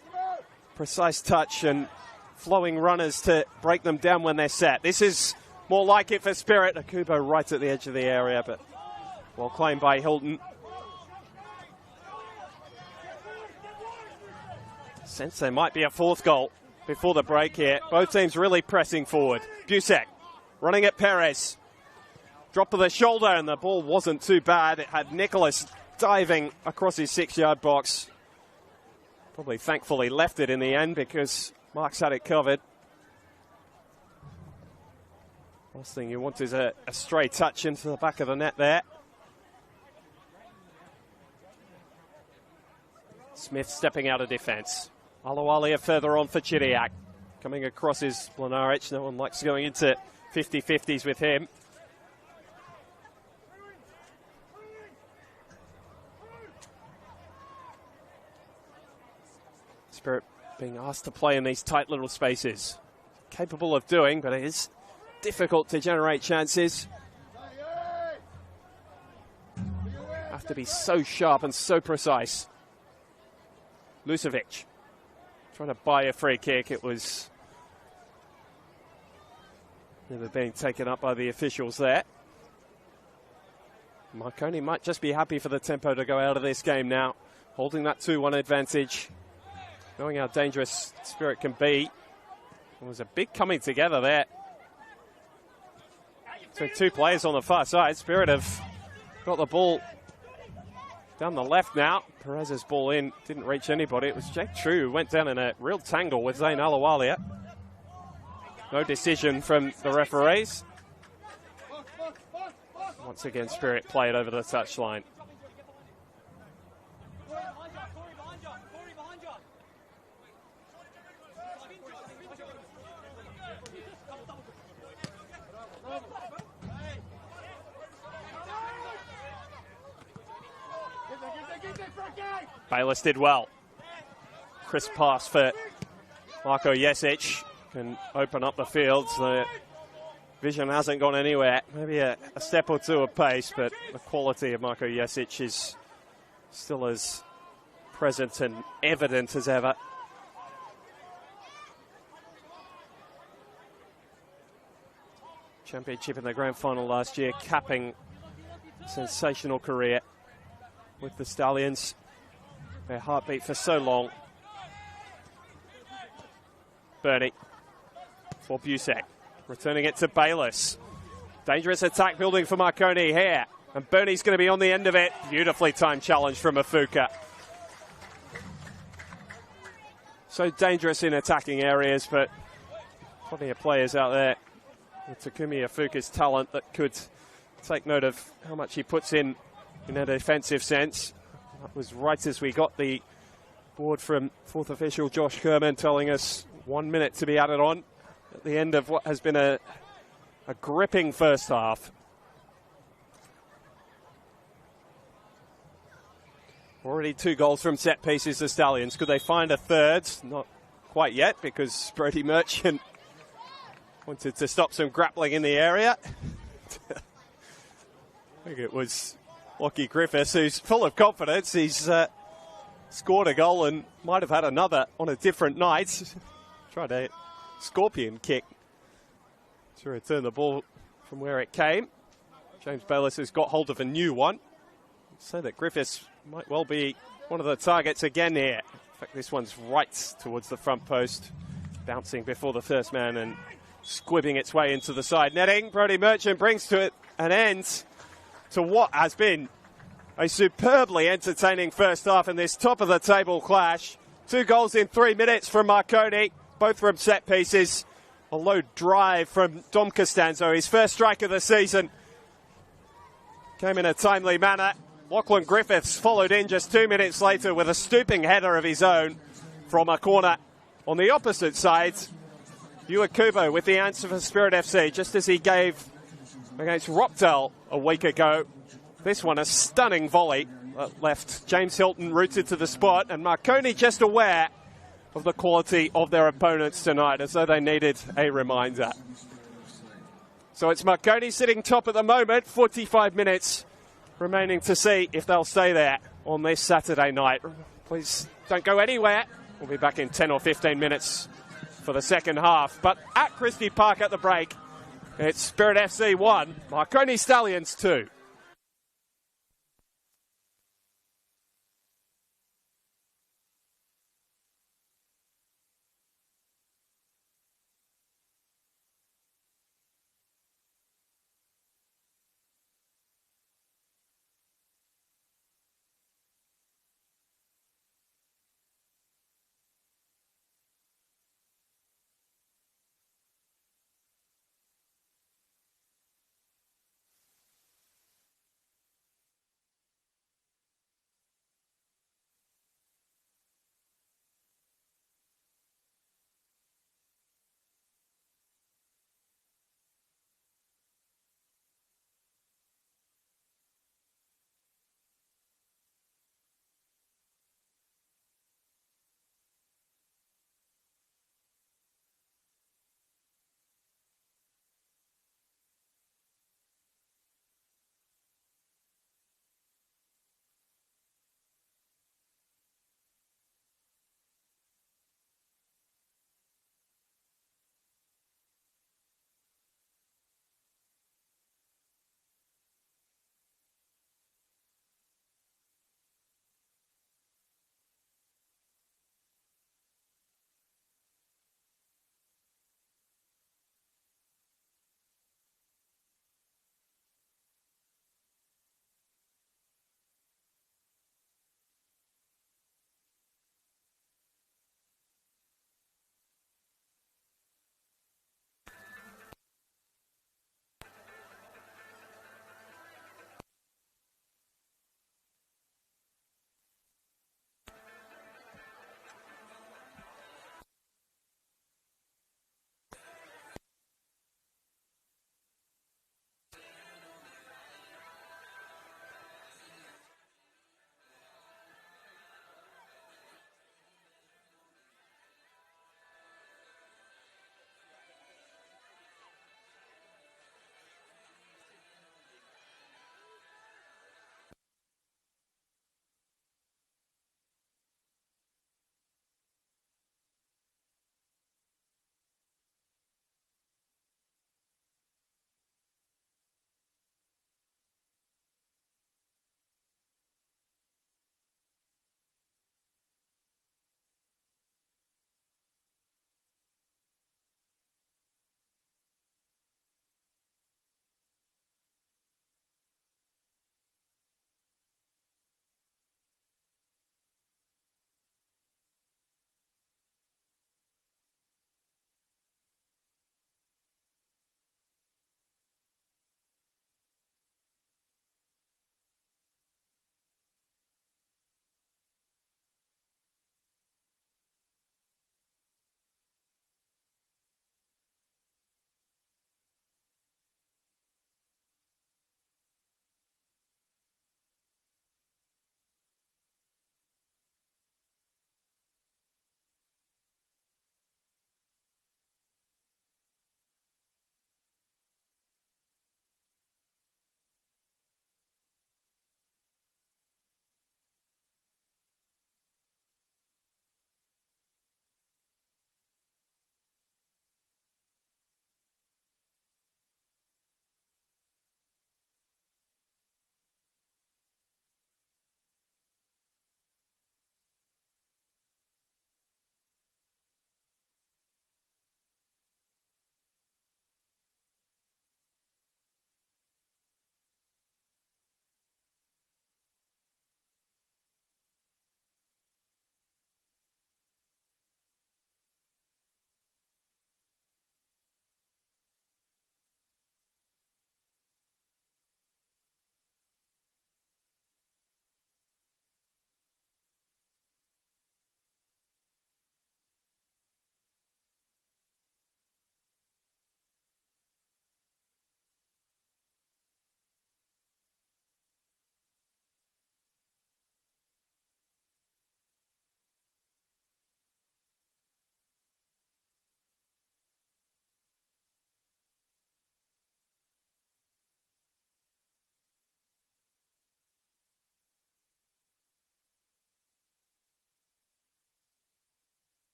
precise touch and flowing runners to break them down when they're set. This is more like it for Spirit. Akubo right at the edge of the area, but well claimed by Hilton. Sense there might be a fourth goal before the break here. Both teams really pressing forward. Busek running at Perez. Drop of the shoulder, and the ball wasn't too bad. It had Nicholas diving across his 6-yard box. Probably thankfully left it in the end because Mark's had it covered. Last thing you want is a stray touch into the back of the net there. Smith stepping out of defence. Alawalia further on for Chidiac. Coming across is Blanaric. No one likes going into 50-50s with him. Spirit being asked to play in these tight little spaces. Capable of doing, but it is difficult to generate chances. Have to be so sharp and so precise. Lucevic trying to buy a free kick. It was never being taken up by the officials there. Marconi might just be happy for the tempo to go out of this game now, holding that 2-1 advantage, knowing how dangerous Spirit can be. It was a big coming together there. So two players on the far side. Spirit have got the ball down the left now. Perez's ball in, didn't reach anybody. It was Jake True who went down in a real tangle with Zayn Alawalia. No decision from the referees. Once again, Spirit played over the touchline. Bayless did well. Crisp pass for Marko Jesic. Can open up the field. The vision hasn't gone anywhere. Maybe a step or two of pace, but the quality of Marko Jesic is still as present and evident as ever. Championship in the grand final last year, capping a sensational career with the Stallions. Their heartbeat for so long. Bernie for Busek. Returning it to Bayless. Dangerous attack building for Marconi here. And Bernie's going to be on the end of it. Beautifully timed challenge from Afuka. So dangerous in attacking areas, but plenty of players out there with Takumi Afuka's talent that could take note of how much he puts in a defensive sense. That was right as we got the board from fourth official Josh Kerman telling us 1 minute to be added on at the end of what has been a gripping first half. Already 2 goals from set pieces, the Stallions. Could they find a third? Not quite yet, because Brody Merchant wanted to stop some grappling in the area. I think it was Lockie Griffiths, who's full of confidence. He's scored a goal and might have had another on a different night. Tried a scorpion kick to return the ball from where it came. James Bayless has got hold of a new one. So that Griffiths might well be one of the targets again here. In fact, this one's right towards the front post, bouncing before the first man and squibbing its way into the side netting. Brody Merchant brings to it an end to what has been a superbly entertaining first half in this top of the table clash. 2 goals in 3 minutes from Marconi, both from set pieces. A low drive from Dom Costanzo, his first strike of the season. Came in a timely manner. Lachlan Griffiths followed in just 2 minutes later with a stooping header of his own from a corner. On the opposite side, Yua Kubo with the answer for Spirit FC, just as he gave against Rockdale a week ago. This one, a stunning volley that left James Hilton rooted to the spot, and Marconi just aware of the quality of their opponents tonight, as though they needed a reminder. So it's Marconi sitting top at the moment, 45 minutes remaining to see if they'll stay there on this Saturday night. Please don't go anywhere. We'll be back in 10 or 15 minutes for the second half. But at Christie Park at the break, it's Spirit FC 1, Marconi Stallions 2.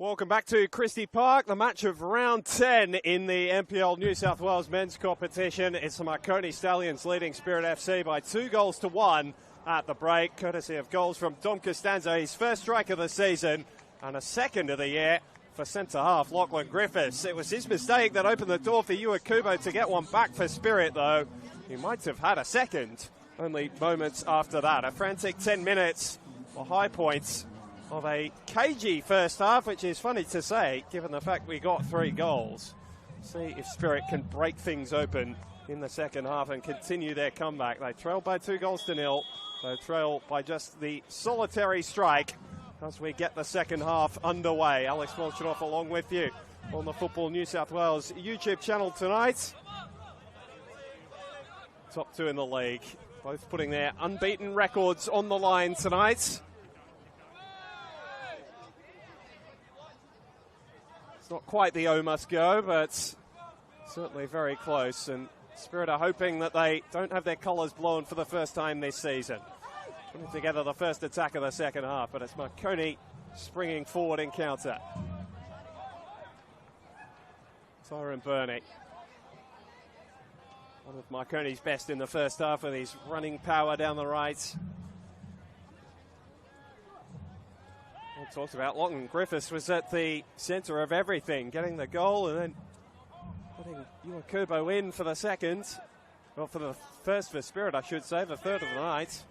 Welcome back to Christie Park, the match of round 10 in the NPL New South Wales men's competition. It's the Marconi Stallions leading Spirit FC by 2-1 at the break, courtesy of goals from Dom Costanzo, his first strike of the season, and a second of the year for centre-half Lachlan Griffiths. It was his mistake that opened the door for Yua Kubo to get one back for Spirit, though. He might have had a second, only moments after that. A frantic 10 minutes for high points of a cagey first half, which is funny to say, given the fact we got 3 goals. See if Spirit can break things open in the second half and continue their comeback. They trailed by 2-0. They trail by just the solitary strike as we get the second half underway. Alex Molchanoff along with you on the Football New South Wales YouTube channel tonight. Top 2 in the league, both putting their unbeaten records on the line tonight. Not quite the O must go, but certainly very close. And Spirit are hoping that they don't have their colours blown for the first time this season. Putting together the first attack of the second half, but it's Marconi springing forward in counter. Tyrone Burney, one of Marconi's best in the first half with his running power down the right. Talked about Lachlan Griffiths was at the centre of everything, getting the goal and then putting Yua Kubo in for the second. Well, for the first for Spirit, I should say, the third of the night.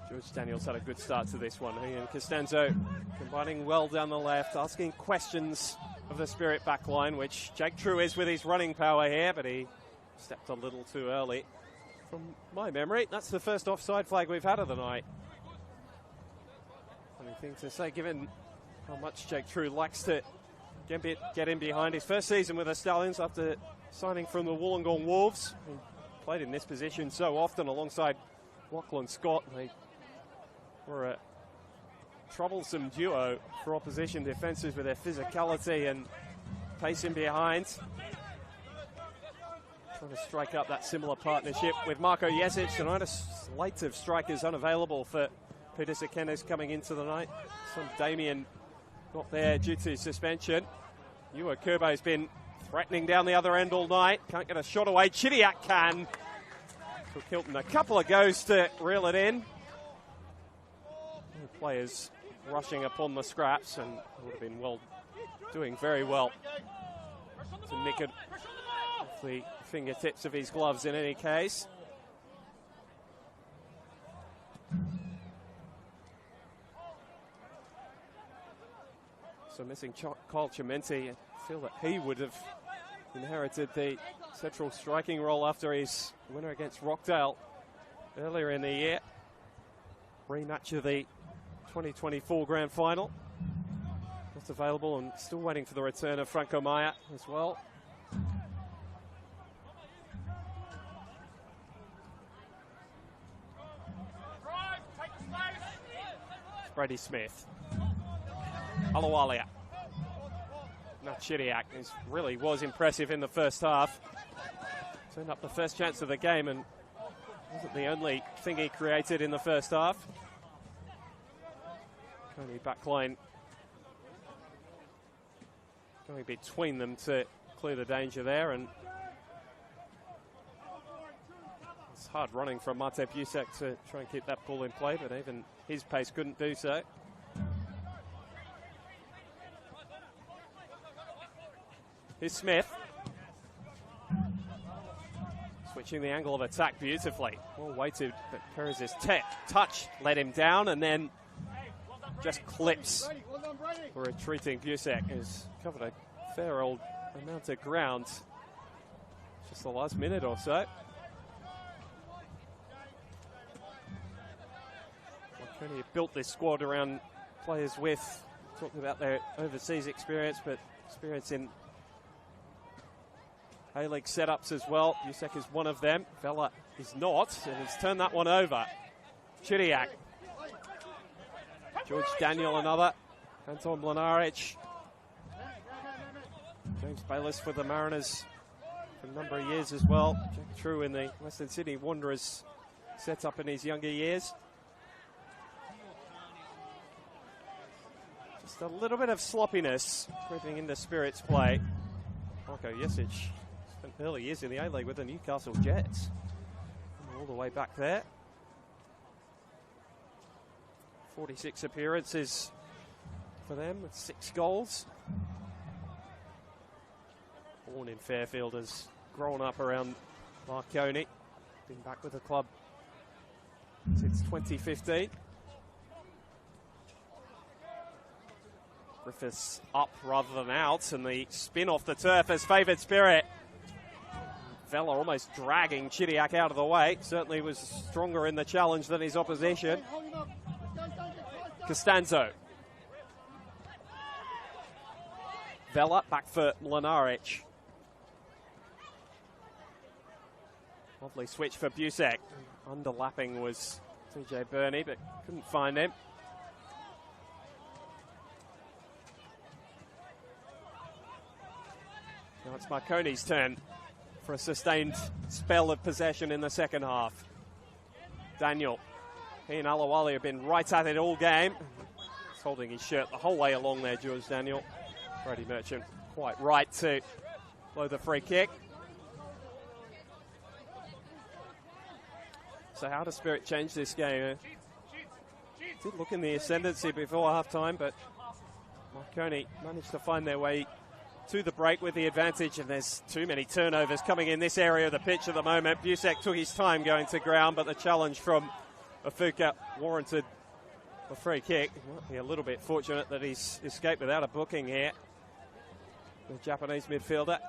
George Daniels had a good start to this one. He and Costanzo combining well down the left, asking questions of the Spirit back line, which Jake True is with his running power here, but he stepped a little too early. From my memory, that's the first offside flag we've had of the night. Funny thing to say, given how much Jake True likes to get in behind. His first season with the Stallions after signing from the Wollongong Wolves. He played in this position so often alongside Lachlan Scott. They were a troublesome duo for opposition defences with their physicality and pace in behind. Trying to strike up that similar partnership with Marco Jesic tonight. A slate of strikers unavailable for Peter Sekenes coming into the night. Some Damien not there due to suspension. Yua Kubo's been threatening down the other end all night. Can't get a shot away. Chidiac can. Took Hilton a couple of goes to reel it in. The players rushing upon the scraps and would have been doing very well to nick it off the fingertips of his gloves in any case. So missing Kyle Chimenti. I feel that he would have inherited the central striking role after his winner against Rockdale earlier in the year. Rematch of the 2024 Grand Final. Not available and still waiting for the return of Franco Maya as well. Brady Smith. Alawalia. Now Chidiac really was impressive in the first half. Turned up the first chance of the game and wasn't the only thing he created in the first half. Only backline going between them to clear the danger there, and it's hard running from Mate Busak to try and keep that ball in play, but even his pace couldn't do so. Here's Smith. Switching the angle of attack beautifully. Well weighted, but Perez's touch let him down and then just clips for retreating Busak, who's covered a fair old amount of ground just the last minute or so. Marconi built this squad around players with, talking about their overseas experience, but experience in A-League setups as well. Busak is one of them. Vela is not, and he's turned that one over. Chidiac. George Daniel another. Anton Mlinaric. James Bayliss for the Mariners for a number of years as well. Jack True in the Western Sydney Wanderers set up in his younger years. Just a little bit of sloppiness creeping into Spirit's play. Marco Jesic spent early years in the A-League with the Newcastle Jets. All the way back there. 46 appearances for them with 6 goals. Born in Fairfield, has grown up around Marconi. Been back with the club since 2015. Griffiths up rather than out, and the spin off the turf has favoured Spirit. Vella almost dragging Chidiac out of the way. Certainly was stronger in the challenge than his opposition. Costanzo. Vella back for Mlinaric. Lovely switch for Busek. Underlapping was TJ Burney, but couldn't find him. Now it's Marconi's turn for a sustained spell of possession in the second half. Daniel. He and Alawali have been right at it all game. He's holding his shirt the whole way along there, George Daniel. Brody Merchant quite right to blow the free kick. So how does Spirit change this game? Did look in the ascendancy before half-time, but Marconi managed to find their way to the break with the advantage, and there's too many turnovers coming in this area of the pitch at the moment. Busek took his time going to ground, but the challenge from Afuka warranted a free kick. He might be a little bit fortunate that he's escaped without a booking here, the Japanese midfielder.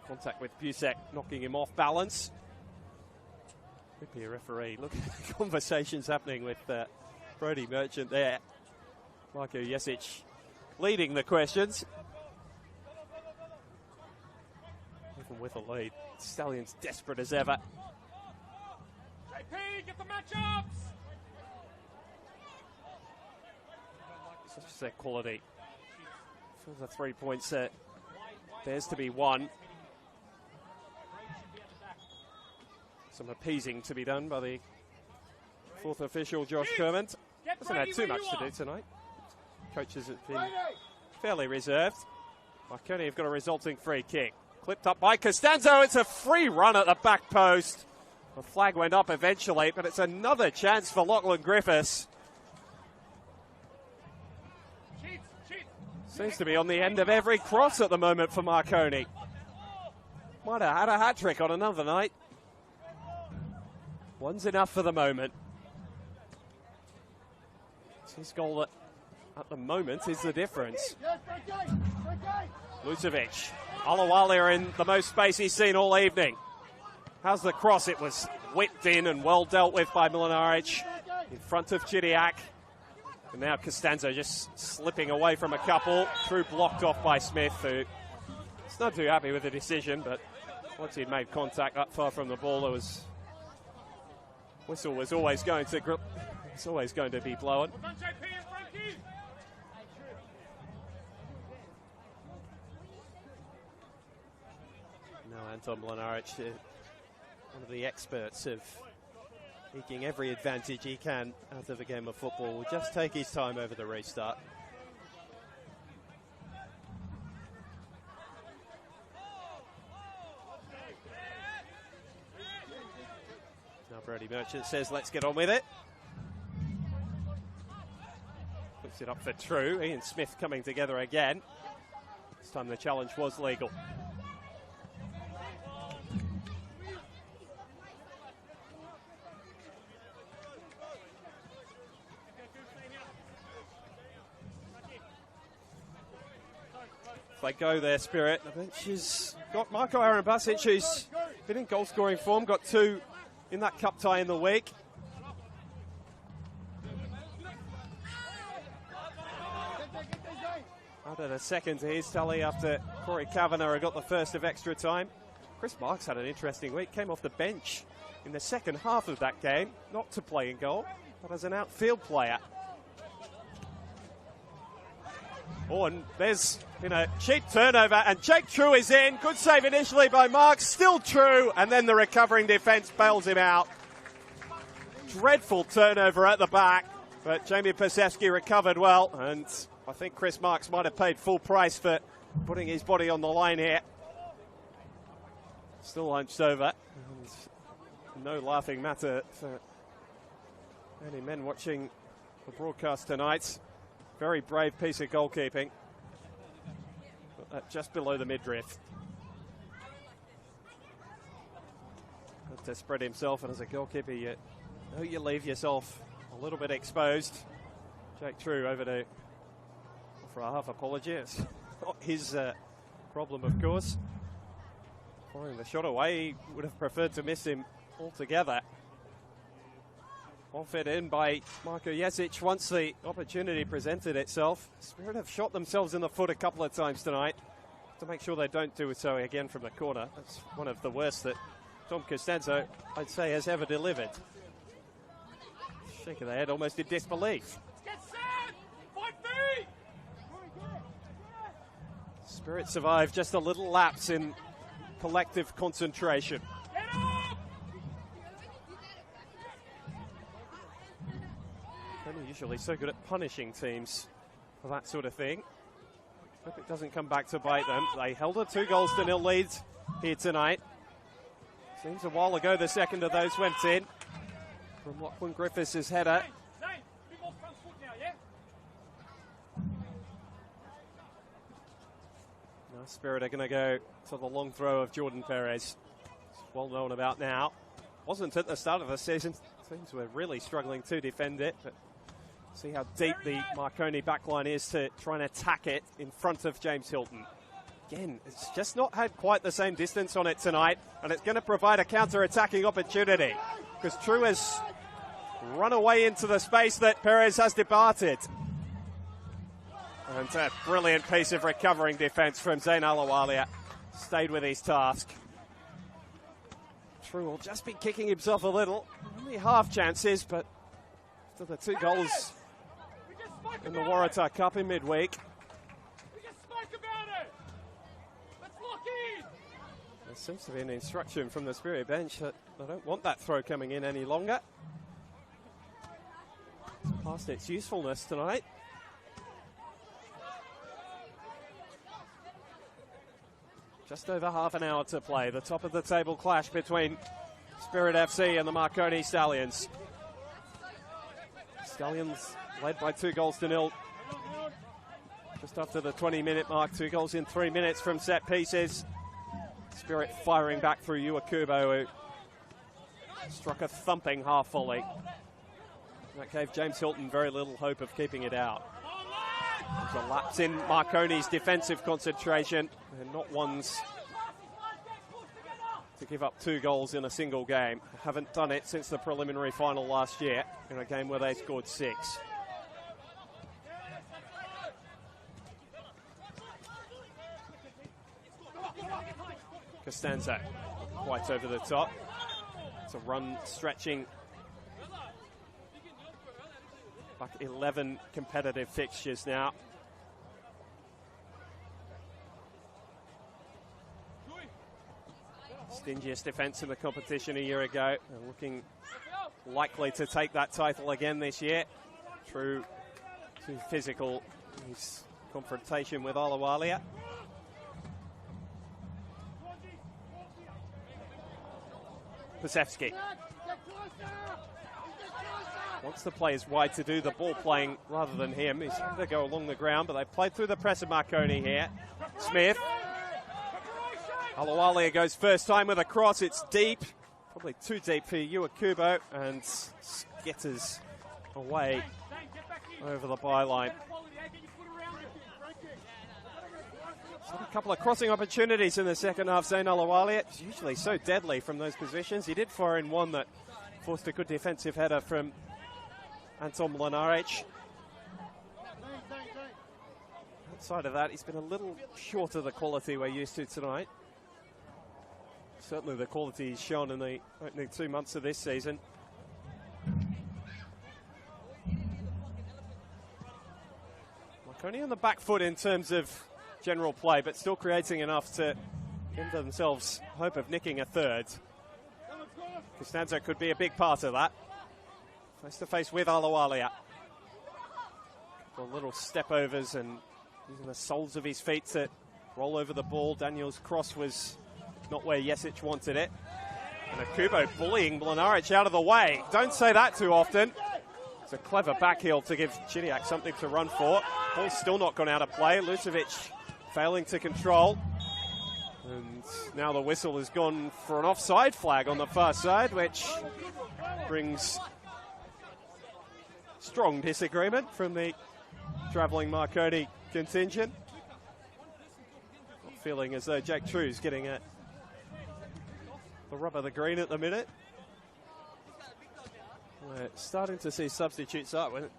Contact with Busek, knocking him off balance. Could be a referee. Look at the conversations happening with Brody Merchant there. Marco Jesic leading the questions. Even with a lead, Stallions desperate as ever. JP, get the matchups! Such their quality. For the 3 points set, there's to be one. Some appeasing to be done by the fourth official, Josh Kermond. Hasn't had too much to do tonight. Coaches have been fairly reserved. Marconi have got a resulting free kick. Clipped up by Costanzo. It's a free run at the back post. The flag went up eventually, but it's another chance for Lachlan Griffiths. Seems to be on the end of every cross at the moment for Marconi. Might have had a hat-trick on another night. One's enough for the moment. It's his goal that, at the moment, is the difference. Lucevic. Alawali are in the most space he's seen all evening. How's the cross? It was whipped in and well dealt with by Mlinaric in front of Chidiac. And now Costanzo just slipping away from a couple. Through blocked off by Smith, who is not too happy with the decision, but once he'd made contact that far from the ball, there was... Whistle was always going to grip. It's always going to be blown. Now Anton Mlinaric, one of the experts of taking every advantage he can out of a game of football, will just take his time over the restart. Brody Merchant says, let's get on with it. Puts it up for True. Ian Smith coming together again. This time the challenge was legal. If they go there, Spirit, the bench has got Marco Arambasic, who's been in goal-scoring form, got 2 in that cup tie in the week. Added a second to his tally after Corey Kavanagh got the first of extra time. Chris Marks had an interesting week, came off the bench in the second half of that game, not to play in goal, but as an outfield player. Oh, and there's been a cheap turnover, and Jake True is in. Good save initially by Marks, still True, and then the recovering defence bails him out. dreadful turnover at the back, but Jamie Pasewski recovered well, and I think Chris Marks might have paid full price for putting his body on the line here. Still hunched over. And no laughing matter for any men watching the broadcast tonight. Very brave piece of goalkeeping. Just below the midriff. To spread himself, and as a goalkeeper, you know you leave yourself a little bit exposed. Jake True over to offer a half apology. It's not his problem, of course. Firing the shot away, he would have preferred to miss him altogether. Well fed in by Marko Jesic once the opportunity presented itself. Spirit have shot themselves in the foot a couple of times tonight. To make sure they don't do so again from the corner. That's one of the worst that Tom Costanzo, I'd say, has ever delivered. Shake of the head, almost in disbelief. Spirit survived just a little lapse in collective concentration. They're usually so good at punishing teams for that sort of thing. Hope it doesn't come back to bite them. They held a 2-0 lead here tonight. Seems a while ago the second of those went in from Lachlan Griffiths' header. Now Spirit are going to go to the long throw of Jordan Perez. It's well known about now. Wasn't at the start of the season. Teams were really struggling to defend it, but see how deep the Marconi backline is to try and attack it in front of James Hilton. Again, it's just not had quite the same distance on it tonight, and it's going to provide a counter-attacking opportunity because True has run away into the space that Perez has departed. And a brilliant piece of recovering defence from Zayn Alawalia. Stayed with his task. True will just be kicking himself a little. Only half chances, but after the 2 goals in the Waratah Cup in midweek, there seems to be an instruction from the Spirit bench that they don't want that throw coming in any longer. It's past its usefulness tonight. Just over half an hour to play. The top of the table clash between Spirit FC and the Marconi Stallions. Stallions led by 2-0. Just after the 20-minute mark, 2 goals in 3 minutes from set pieces. Spirit firing back through Iwakubo, who struck a thumping half volley. That gave James Hilton very little hope of keeping it out. There's a lapse in Marconi's defensive concentration, and not ones to give up 2 goals in a single game. Haven't done it since the preliminary final last year, in a game where they scored 6. Costanzo, quite over the top. It's a run stretching back 11 competitive fixtures now. Stingiest defence in the competition a year ago, and looking likely to take that title again this year. True to physical, his confrontation with Alawalia. Pasewski wants the players wide to do the ball playing rather than him. He's trying to go along the ground, but they played through the press of Marconi here. Smith. Alawalia goes first time with a cross. It's deep, probably too deep for Iwakubo, and skitters away over the byline. So a couple of crossing opportunities in the second half. Zayn Alawalia, it's usually so deadly from those positions. He did fire in one that forced a good defensive header from Anton Mlinaric. Outside of that, he's been a little short of the quality we're used to tonight. Certainly the quality he's shown in the opening 2 months of this season. Marconi on the back foot in terms of general play, but still creating enough to give themselves hope of nicking a third. Costanzo could be a big part of that. face to face with Alawalia. The little step overs and using the soles of his feet to roll over the ball. Daniel's cross was not where Jesic wanted it. And Akubo bullying Mlinaric out of the way. Don't say that too often. It's a clever back heel to give Chidiac something to run for. Ball's still not gone out of play. Lucevic failing to control. And now the whistle has gone for an offside flag on the far side, which brings strong disagreement from the travelling Marconi contingent. Not feeling as though Jack True's getting the rub of the green at the minute. We're starting to see substitutes up. We haven't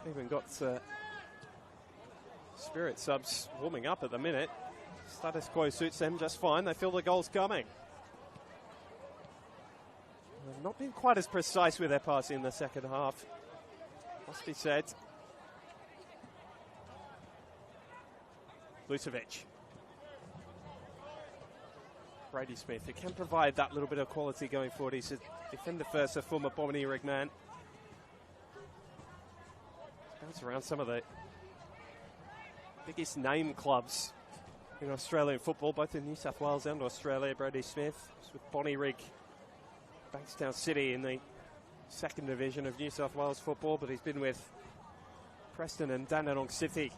even got Spirit subs warming up at the minute. Status quo suits them just fine. They feel the goal's coming. They've not been quite as precise with their passing in the second half, must be said. Lucevic. Brady Smith, who can provide that little bit of quality going forward. He's a defender first, a former Bomini rig man. Bounce around some of the biggest name clubs in Australian football, both in New South Wales and Australia. Brady Smith was with Bonnie Rig, Bankstown City in the second division of New South Wales football, but he's been with Preston and Dandenong City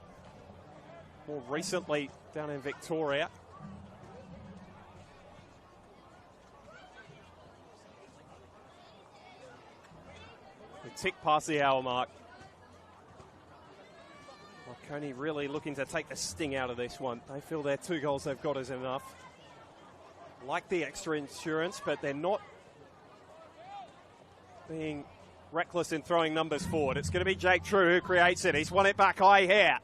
more recently down in Victoria. We tick past the hour mark. Marconi really looking to take the sting out of this one. They feel their 2 goals they've got is enough. Like the extra insurance, but they're not being reckless in throwing numbers forward. It's going to be Jake True who creates it. He's won it back high here.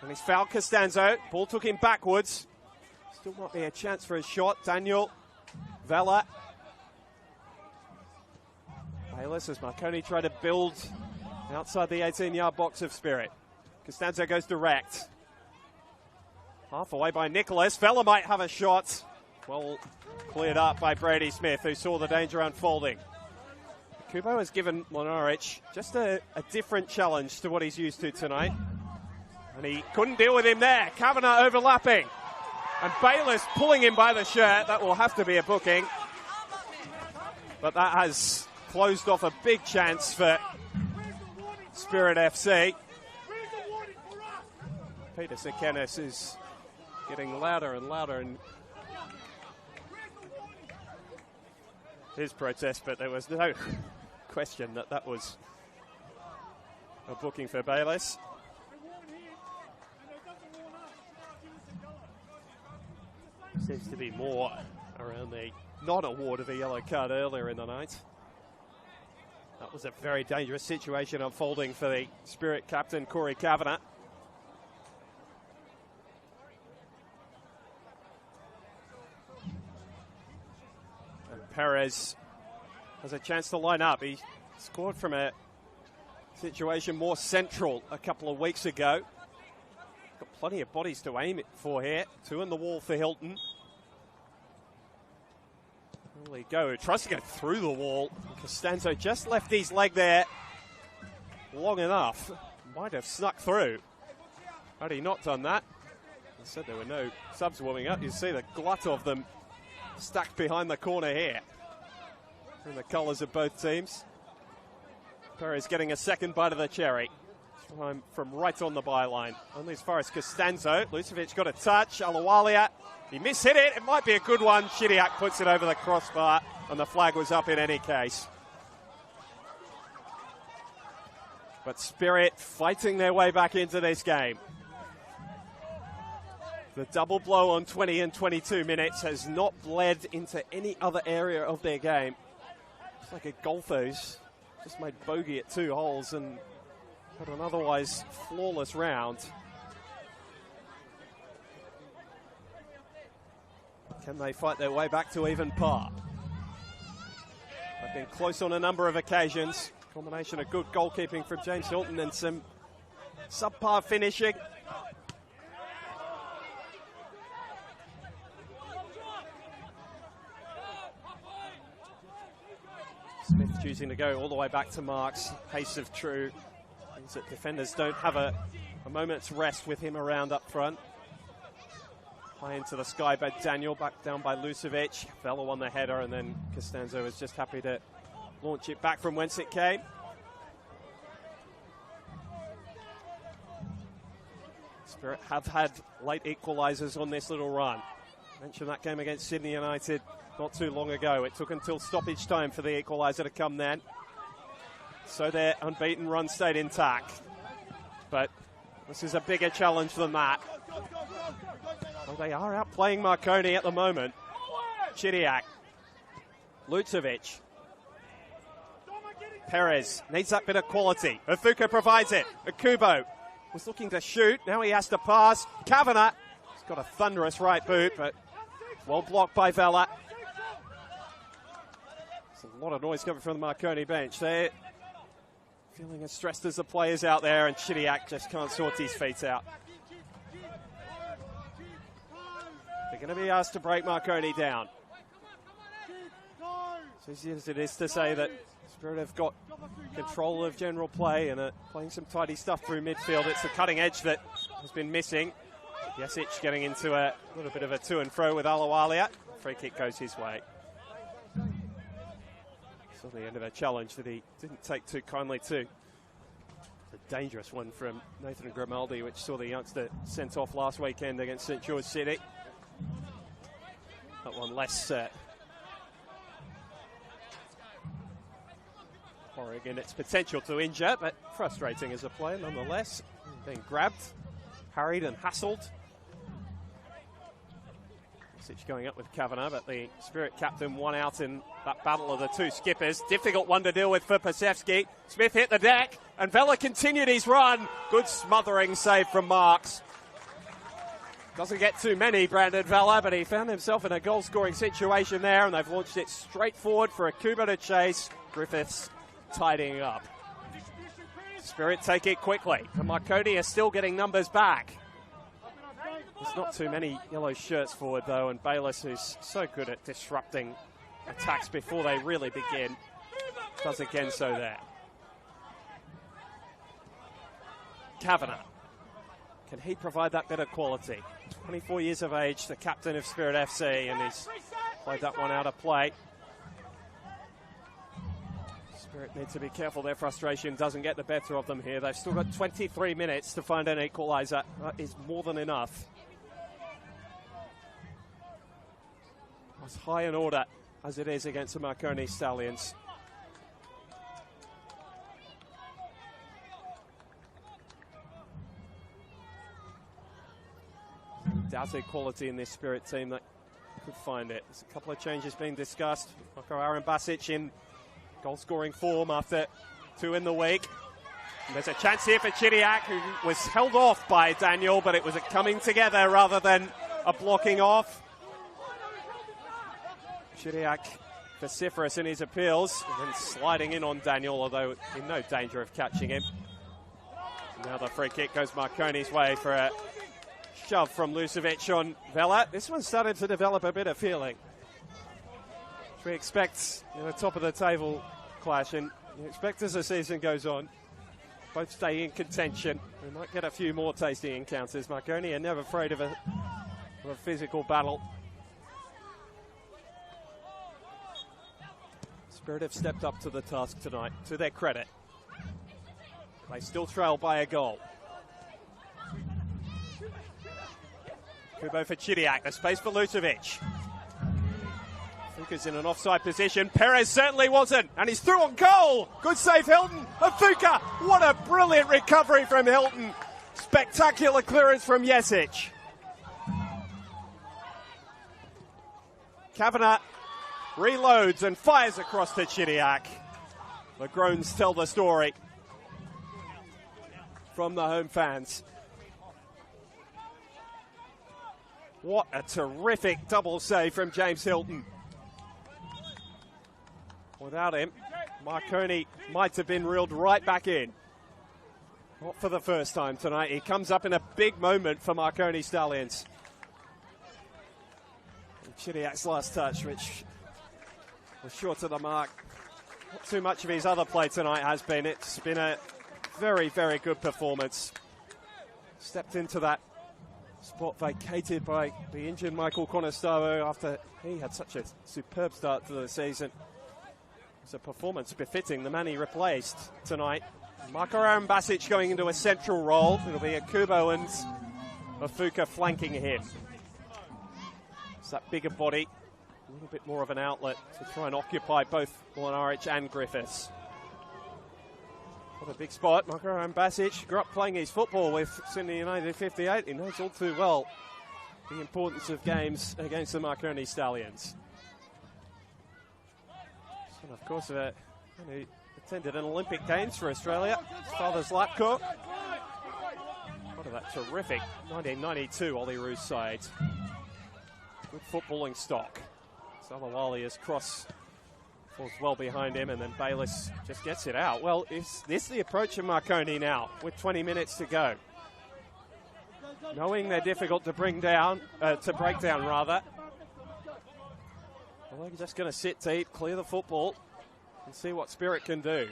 And he's fouled Costanzo. Ball took him backwards. Still might be a chance for a shot. Daniel, Vela. Bayless as Marconi tried to build outside the 18-yard box of Spirit. Costanzo goes direct. Half away by Nicholas. Vela might have a shot. Well cleared up by Brady Smith, who saw the danger unfolding. Kubo has given Mlinaric just a different challenge to what he's used to tonight. And he couldn't deal with him there. Kavanagh overlapping. And Bayless pulling him by the shirt. That will have to be a booking. But that has closed off a big chance for Spirit FC. Peter Sekenis is getting louder and louder in his protest, but there was no question that that was a booking for Bayless. Seems to be more around the non-award of a yellow card earlier in the night. That was a very dangerous situation unfolding for the Spirit captain, Corey Kavanagh. And Perez has a chance to line up. He scored from a situation more central a couple of weeks ago. Got plenty of bodies to aim it for here. 2 in the wall for Hilton. There we go. Tries to go through the wall. Costanzo just left his leg there long enough. Might have snuck through. Had he not done that, I said there were no subs warming up. You see the glut of them stacked behind the corner here. In the colours of both teams. Perez getting a second bite of the cherry. From right on the byline. Only as far as Costanzo. Lucevic got a touch. Alawalia. He mishit it. It might be a good one. Chidiac puts it over the crossbar, and the flag was up in any case. But Spirit fighting their way back into this game. The double blow on 20 and 22 minutes has not bled into any other area of their game. It's like a golfer who's just made bogey at 2 holes and had an otherwise flawless round. Can they fight their way back to even par? They've been close on a number of occasions. Combination of good goalkeeping from James Hilton and some subpar finishing. Smith choosing to go all the way back to Marks. Pace of true. Means that defenders don't have a moment's rest with him around up front. High into the sky by Daniel, back down by Lucevic. Vela on the header, and then Costanzo is just happy to launch it back from whence it came. Spirit have had late equalisers on this little run. Mentioned that game against Sydney United not too long ago. It took until stoppage time for the equaliser to come then. So their unbeaten run stayed intact. But this is a bigger challenge than that. Well, they are outplaying Marconi at the moment. Chidiac. Lucevic. Perez needs that bit of quality. Ofuka provides it. Akubo was looking to shoot. Now he has to pass. Kavanagh. He's got a thunderous right boot, but well blocked by Vela. There's a lot of noise coming from the Marconi bench. They're feeling as stressed as the players out there, and Chidiac just can't sort his feet out. They're going to be asked to break Marconi down. It's easy as it is to say that Spirit have got control of general play and are playing some tidy stuff through midfield. It's the cutting edge that has been missing. Jesic getting into a little bit of a to and fro with Alawalia. Free kick goes his way. Saw the end of a challenge that he didn't take too kindly to. A dangerous one from Nathan Grimaldi, which saw the youngster sent off last weekend against St George City. That one less worrying in its potential to injure, but frustrating as a player nonetheless. Being grabbed, harried and hassled. Jesic going up with Kavanagh, but the Spirit captain won out in that battle of the two skippers. Difficult one to deal with for Pasewski. Smith hit the deck, and Vela continued his run. Good smothering save from Marks. Doesn't get too many, Brandon Vela, but he found himself in a goal-scoring situation there, and they've launched it straight forward for Akubo to chase. Griffiths tidying up. Spirit take it quickly, and Marconi are still getting numbers back. There's not too many yellow shirts forward, though, and Bayliss, who's so good at disrupting attacks before they really begin, does again so there. Kavanagh. Can he provide that bit of quality? 24 years of age, the captain of Spirit FC, and he's played that one out of play. Spirit need to be careful their frustration doesn't get the better of them here. They've still got 23 minutes to find an equaliser. That is more than enough. As high an order as it is against the Marconi Stallions. Doubted quality in this Spirit team that could find it. There's a couple of changes being discussed. Marco Aaron Basic in goal-scoring form after 2 in the week. And there's a chance here for Chidiac, who was held off by Daniel, but it was a coming together rather than a blocking off. Chidiac vociferous in his appeals, and then sliding in on Daniel, although in no danger of catching him. Now the free kick goes Marconi's way for a shove from Lucevic on Vela. This one started to develop a bit of feeling. We expect a top of the table clash, and you expect as the season goes on, both stay in contention. We might get a few more tasty encounters. Marconi are never afraid of a physical battle. Spirit have stepped up to the task tonight, to their credit. They still trail by a goal. Kubo for Chidiac, the space for Lucevic. Fuka's in an offside position. Perez certainly wasn't, and he's through on goal. Good save, Hilton. Fuka, what a brilliant recovery from Hilton. Spectacular clearance from Jesic. Kavanagh reloads and fires across to Chidiac. The groans tell the story from the home fans. What a terrific double save from James Hilton. Without him, Marconi might have been reeled right back in. Not for the first time tonight. He comes up in a big moment for Marconi Stallions. And Chidiac's last touch, which was short of the mark. not too much of his other play tonight has been. It's been a very, very good performance. Stepped into that spot vacated by the injured Marconi Stallions after he had such a superb start to the season. It's a performance befitting the man he replaced tonight. Marconi Basic going into a central role. It'll be Akubo and Mafuka flanking him. It's that bigger body, a little bit more of an outlet to try and occupy both Mlinaric and Griffiths. What a big spot. Marconi Basic grew up playing his football with Sydney United 58. He knows all too well the importance of games against the Marconi Stallions. And of course, he attended an Olympic Games for Australia. His father's Lapco. What of that terrific 1992 Ollie Roos side. Good footballing stock. Salawali's cross falls well behind him, and then Bayliss just gets it out. Well, is this the approach of Marconi now, with 20 minutes to go? Knowing they're difficult to break down, rather. Well, they're just going to sit deep, clear the football, and see what Spirit can do.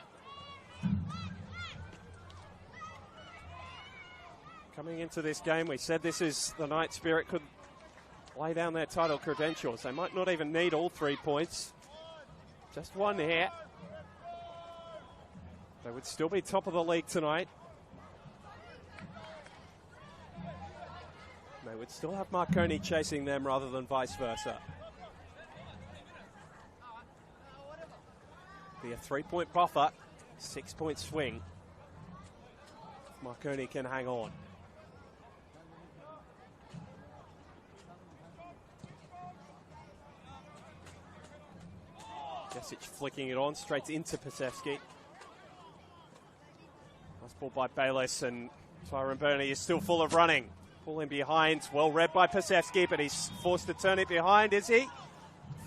Coming into this game, we said this is the night Spirit could lay down their title credentials. They might not even need all 3 points. Just one here. They would still be top of the league tonight. They would still have Marconi chasing them rather than vice versa. Be a 3-point buffer, 6-point swing. Marconi can hang on. Jesic flicking it on straight into Pasewski. Nice ball by Bayliss, and Tyrone Burney is still full of running. Pulling behind, well read by Pasewski, but he's forced to turn it behind, is he?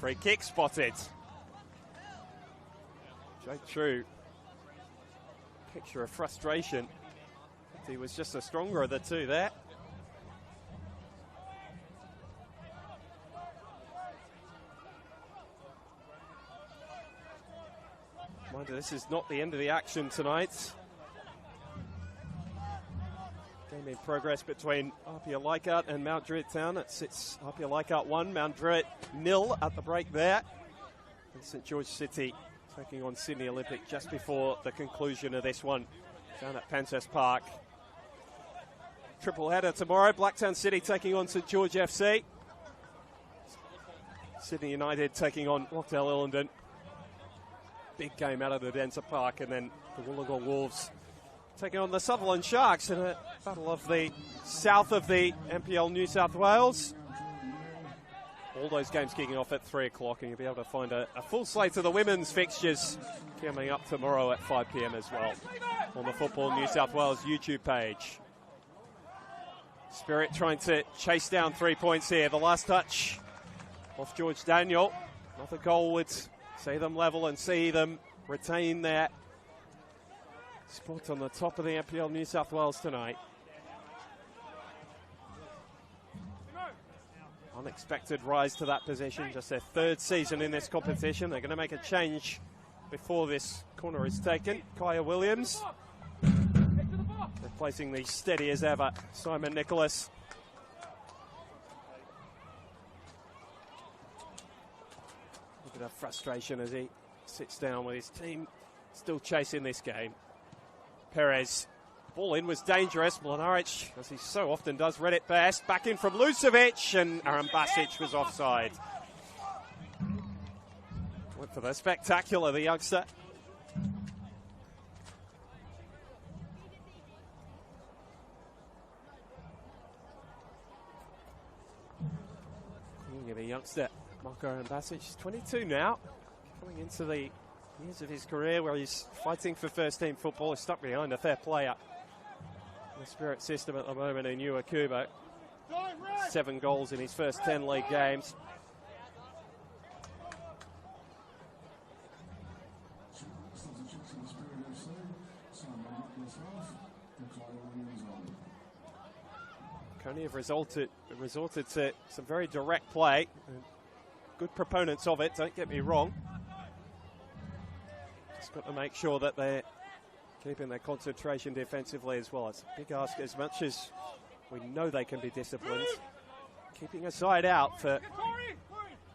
Free kick spotted. Jake True, picture of frustration. He was just the stronger of the two there. Mind you, this is not the end of the action tonight. Game in progress between Apia Leichhardt and Mount Druitt Town. It sits Apia Leichhardt 1, Mount Druitt 0 at the break there. And St George City taking on Sydney Olympic just before the conclusion of this one down at Penshurst Park. Triple header tomorrow. Blacktown City taking on St George FC. Sydney United taking on Rockdale Illingdon. Big game out of the Denser Park, and then the Wollongong Wolves taking on the Sutherland Sharks in a battle of the south of the NPL New South Wales. All those games kicking off at 3 o'clock, and you'll be able to find a full slate of the women's fixtures coming up tomorrow at 5 p.m. as well on the Football New South Wales YouTube page. Spirit trying to chase down 3 points here. The last touch off George Daniel. Another goal would see them level and see them retain their spot on the top of the NPL New South Wales tonight. Unexpected rise to that position, just their 3rd season in this competition. They're going to make a change before this corner is taken. Kaya Williams replacing the steady as ever Simon Nicholas. A bit of frustration as he sits down with his team still chasing this game. Perez, ball in was dangerous. Mlinaric, as he so often does, read it best. Back in from Lucevic, and Aaron Basic was offside. Went for the spectacular, the youngster. The youngster, Marconi Basic, 22 now, coming into the years of his career where he's fighting for first-team football. He's stuck behind a fair player in the Spirit system at the moment in Yu Akubo. 7 goals in his first 10 league games. Coney have resorted to some very direct play. Good proponents of it, don't get me wrong. Just got to make sure that they're keeping their concentration defensively as well. It's a big ask, as much as we know they can be disciplined. Keeping a side out for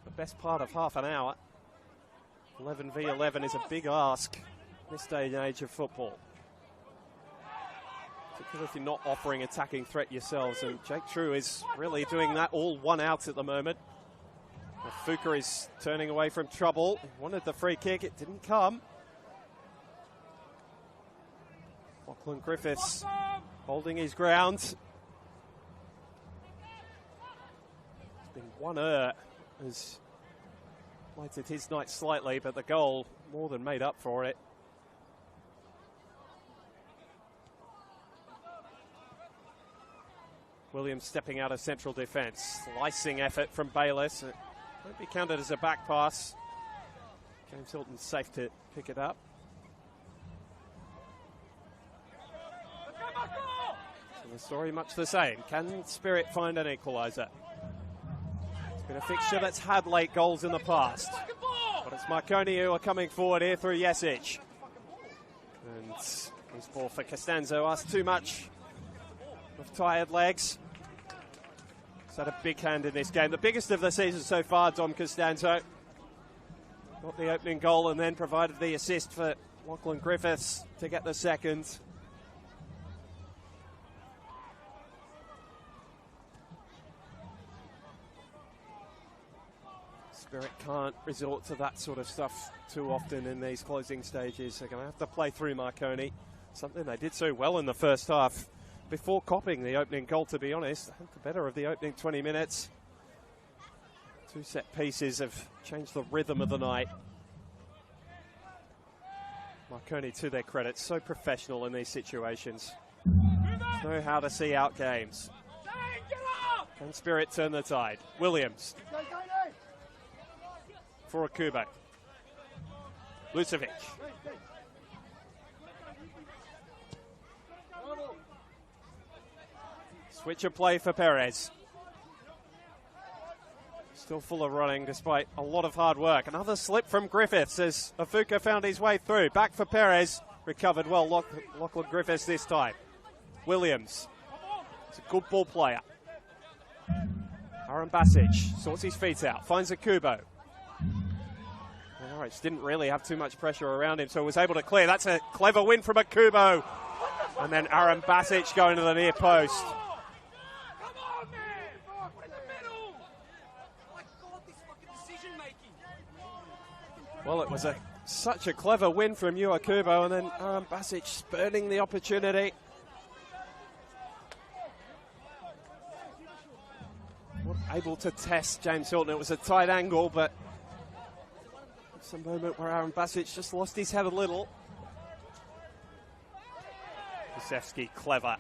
the best part of half an hour. 11 v 11 is a big ask this day and age of football. Particularly if you're not offering attacking threat yourselves, and Jake True is really doing that all one out at the moment. Fuka is turning away from trouble. He wanted the free kick, it didn't come. Lachlan Griffiths holding his ground. It's been one has lighted his night slightly, but the goal more than made up for it. Williams stepping out of central defence. Slicing effort from Bayliss. It won't be counted as a back pass. James Hilton's safe to pick it up. So the story much the same. Can Spirit find an equaliser? It's been a fixture that's had late goals in the past. But it's Marconi who are coming forward here through Jesic. And this ball for Costanzo asked too much of tired legs. He's had a big hand in this game. The biggest of the season so far, Dom Costanzo. Got the opening goal and then provided the assist for Lachlan Griffiths to get the second. Spirit can't resort to that sort of stuff too often in these closing stages. They're going to have to play through Marconi. Something they did so well in the first half before copying the opening goal, to be honest. I think the better of the opening 20 minutes. Two set pieces have changed the rhythm of the night. Marconi, to their credit, so professional in these situations. Know how to see out games. Can Spirit turn the tide? Williams. For Akubo. Lucevic. Switch of play for Perez. Still full of running despite a lot of hard work. Another slip from Griffiths as Afuka found his way through. Back for Perez. Recovered well, Lachlan Griffiths this time. Williams. He's a good ball player. Aaron Basic sorts his feet out. Finds Akubo. Norwich didn't really have too much pressure around him, so was able to clear. That's a clever win from Akubo. And then Aaron Basic going to the near post. Well, it was such a clever win from Yu Akubo, and then Aaron Basic spurning the opportunity. Not able to test James Hilton. It was a tight angle, but it's a moment where Aaron Basic just lost his head a little. Kusevski clever.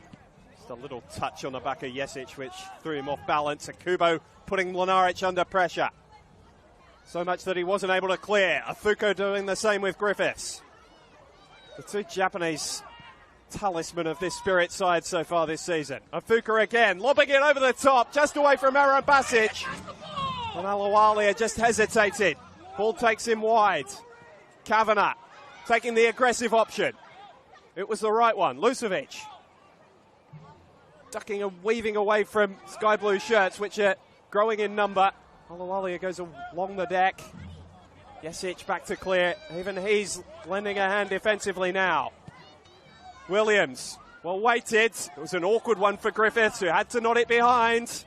Just a little touch on the back of Jesic, which threw him off balance. Akubo putting Mlinaric under pressure. So much that he wasn't able to clear. Afuko doing the same with Griffiths. The two Japanese talisman of this Spirit side so far this season. Afuka again, lobbing it over the top, just away from Aaron Basic. And Alawalia just hesitated. Ball takes him wide. Kavanagh taking the aggressive option. It was the right one. Lucevic ducking and weaving away from sky blue shirts, which are growing in number. Alawalia goes along the deck. Jesic back to clear. Even he's lending a hand defensively now. Williams, well weighted. It was an awkward one for Griffiths, who had to nod it behind.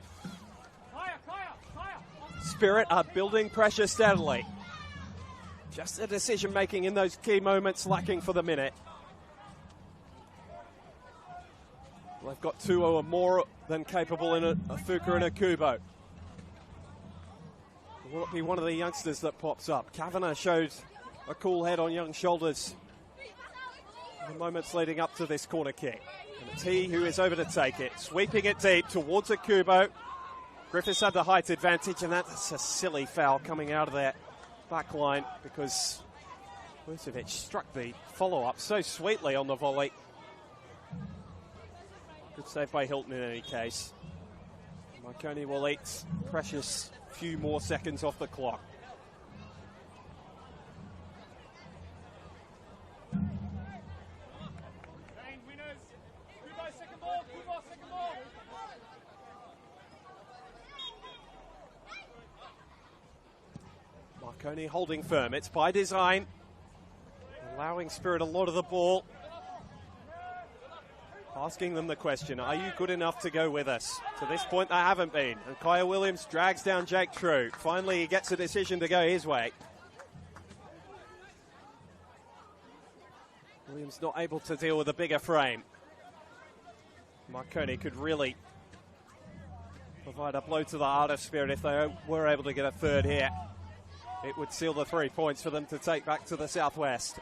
Spirit are building pressure steadily. Just the decision making in those key moments lacking for the minute. They've got two who are more than capable in Afuka and Akubo. Will it be one of the youngsters that pops up? Kavanagh showed a cool head on young shoulders in the moments leading up to this corner kick. And it's he who is over to take it. Sweeping it deep towards Akubo. Griffiths had the height advantage, and that's a silly foul coming out of their back line because Lucevic struck the follow-up so sweetly on the volley. Good save by Hilton in any case. Marconi will eat precious few more seconds off the clock. Marconi holding firm. It's by design, allowing Spirit a lot of the ball. Asking them the question, are you good enough to go with us? To this point, they haven't been. And Kyle Williams drags down Jake True. Finally, he gets a decision to go his way. Williams not able to deal with a bigger frame. Marconi could really provide a blow to the heart of Spirit if they were able to get a third here. It would seal the 3 points for them to take back to the southwest.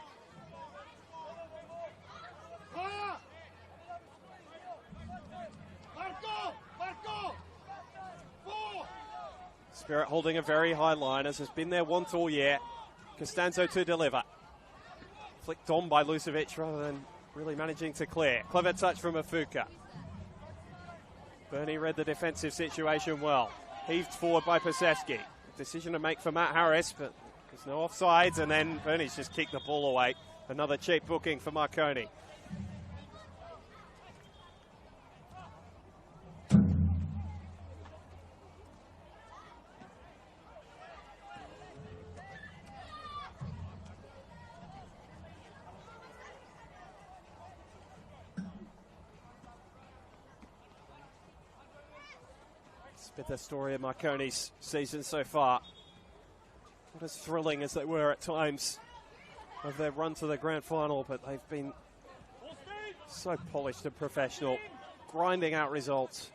Spirit holding a very high line, as has been their want all year. Costanzo to deliver. Flicked on by Lucevic rather than really managing to clear. Clever touch from Afuka. Bernie read the defensive situation well. Heaved forward by Pasewski. Decision to make for Matt Harris, but there's no offsides, and then Bernie's just kicked the ball away. Another cheap booking for Marconi. Bit the story of Marconi's season so far. Not as thrilling as they were at times of their run to the grand final, but they've been so polished and professional, grinding out results.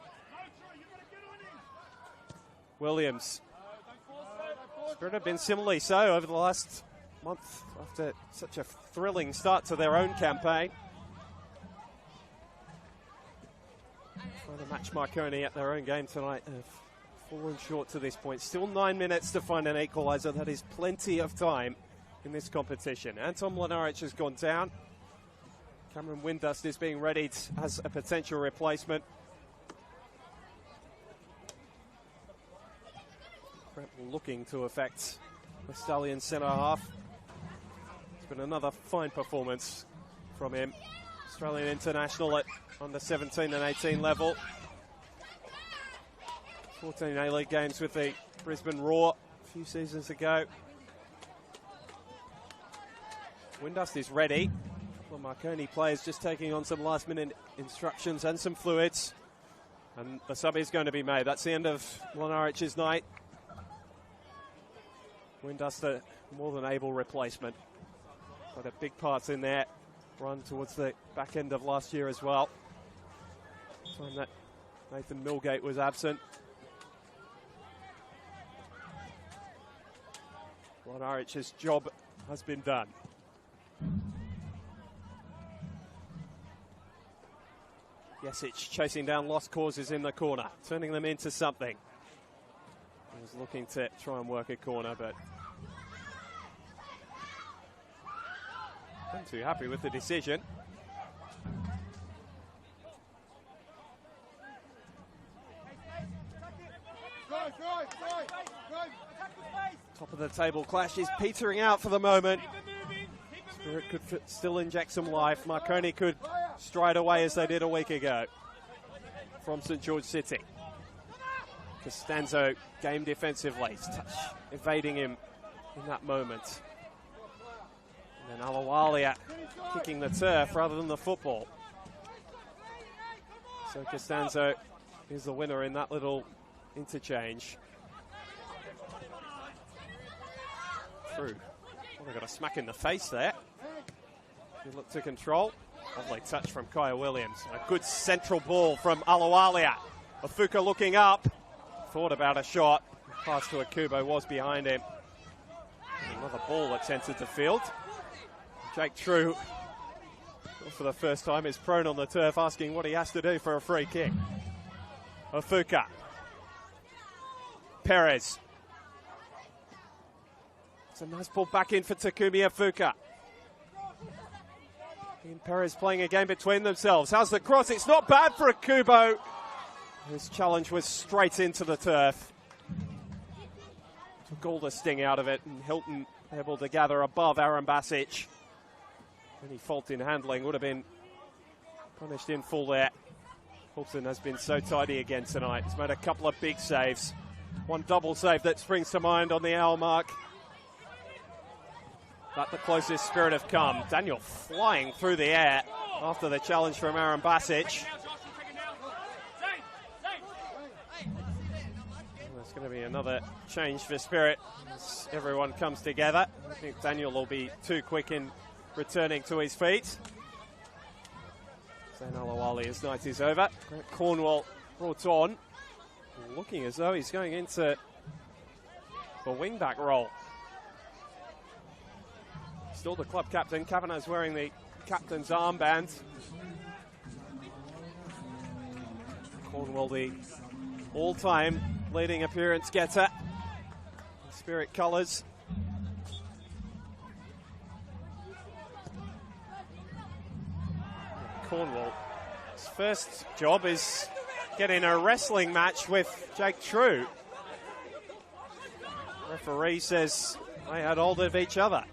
Williams. Spirit have been similarly so over the last month after such a thrilling start to their own campaign. Trying to match Marconi at their own game tonight. Fallen short to this point. Still 9 minutes to find an equaliser. That is plenty of time in this competition. Anton Mlinaric has gone down. Cameron Windust is being readied as a potential replacement. Looking to affect the Stallion centre half. It's been another fine performance from him. Australian international at under 17 and 18 level. 14 A-League games with the Brisbane Roar a few seasons ago. Windust is ready. Well, Marconi players just taking on some last-minute instructions and some fluids. And the sub is going to be made. That's the end of Mlinaric's night. Windust a more than able replacement. Got a big part in there. Run towards the back end of last year as well. Time that Nathan Milgate was absent. Mlinaric's job has been done. Jesic chasing down lost causes in the corner, turning them into something. He was looking to try and work a corner, but I'm too happy with the decision. Top of the table clash is petering out for the moment. Spirit could still inject some life. Marconi could stride away as they did a week ago from St George City. Costanzo game defensively, evading him in that moment. And then Alawalia kicking the turf rather than the football. So Costanzo is the winner in that little interchange. True. Well, they got a smack in the face there. Good look to control. Lovely touch from Kaya Williams. A good central ball from Alawalia. Afuka looking up. Thought about a shot. Pass to Akubo was behind him. And another ball that's entered the field. Jake True, for the first time, is prone on the turf, asking what he has to do for a free kick. Afuka. Perez. It's a nice ball back in for Takumi Afuka. And Perez playing a game between themselves. How's the cross? It's not bad for Akubo. His challenge was straight into the turf. Took all the sting out of it, and Hilton able to gather above Aaron Basic. Any fault in handling would have been punished in full there. Hilton has been so tidy again tonight. He's made a couple of big saves. One double save that springs to mind on the hour mark. But the closest Spirit have come. Daniel flying through the air after the challenge from Aaron Basic. There's going to be another change for Spirit as everyone comes together. I think Daniel will be too quick in returning to his feet. Zain Alawali, his night is over. Grant Cornwall brought on, looking as though he's going into the wingback role. Still the club captain. Kavanagh's wearing the captain's armband. Cornwall, the all-time leading appearance getter. Spirit colours. Cornwall, his first job is getting a wrestling match with Jake True. Referee says they had hold of each other.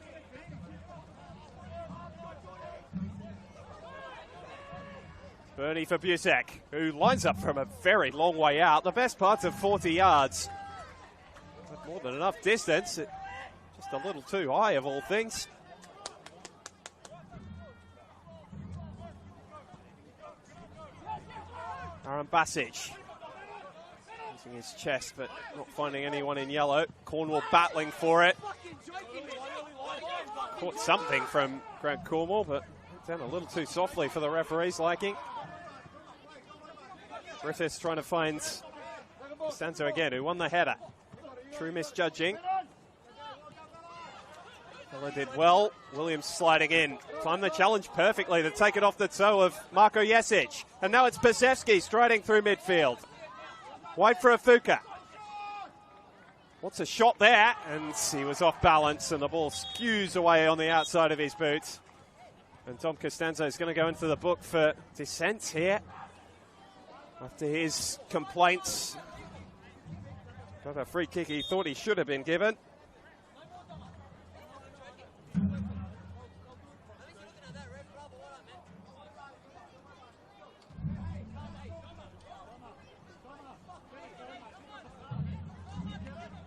Bernie for Busek, who lines up from a very long way out. The best part of 40 yards. But more than enough distance. Just a little too high of all things. Aaron Basic. Using his chest, but not finding anyone in yellow. Cornwall battling for it. Caught something from Grant Cornwall, but down a little too softly for the referee's liking. Griffiths trying to find Costanzo again, who won the header. True misjudging. Miller did well. Williams sliding in. Timed the challenge perfectly to take it off the toe of Marko Jesic. And now it's Pasevsky striding through midfield. Wide for Afuka. Wants a shot there, and he was off balance, and the ball skews away on the outside of his boot. And Tom Costanzo is going to go into the book for dissent here. After his complaints, got a free kick he thought he should have been given.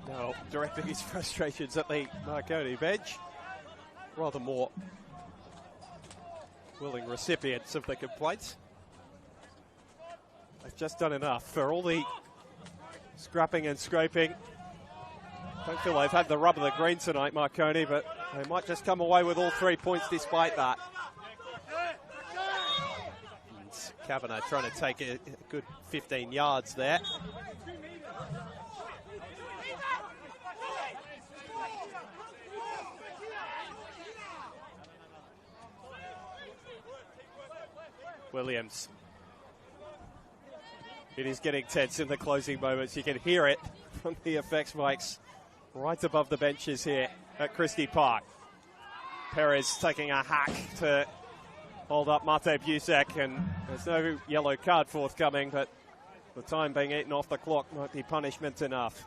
Now directing his frustrations at the Marconi bench. Rather more willing recipients of the complaints. They've just done enough for all the scrapping and scraping. Don't feel they've had the rub of the green tonight, Marconi, but they might just come away with all 3 points despite that. And Kavanagh trying to take a good 15 yards there. Williams. It is getting tense in the closing moments. You can hear it from the effects mics right above the benches here at Christie Park. Perez taking a hack to hold up Mate Busek, and there's no yellow card forthcoming, but the time being eaten off the clock might be punishment enough.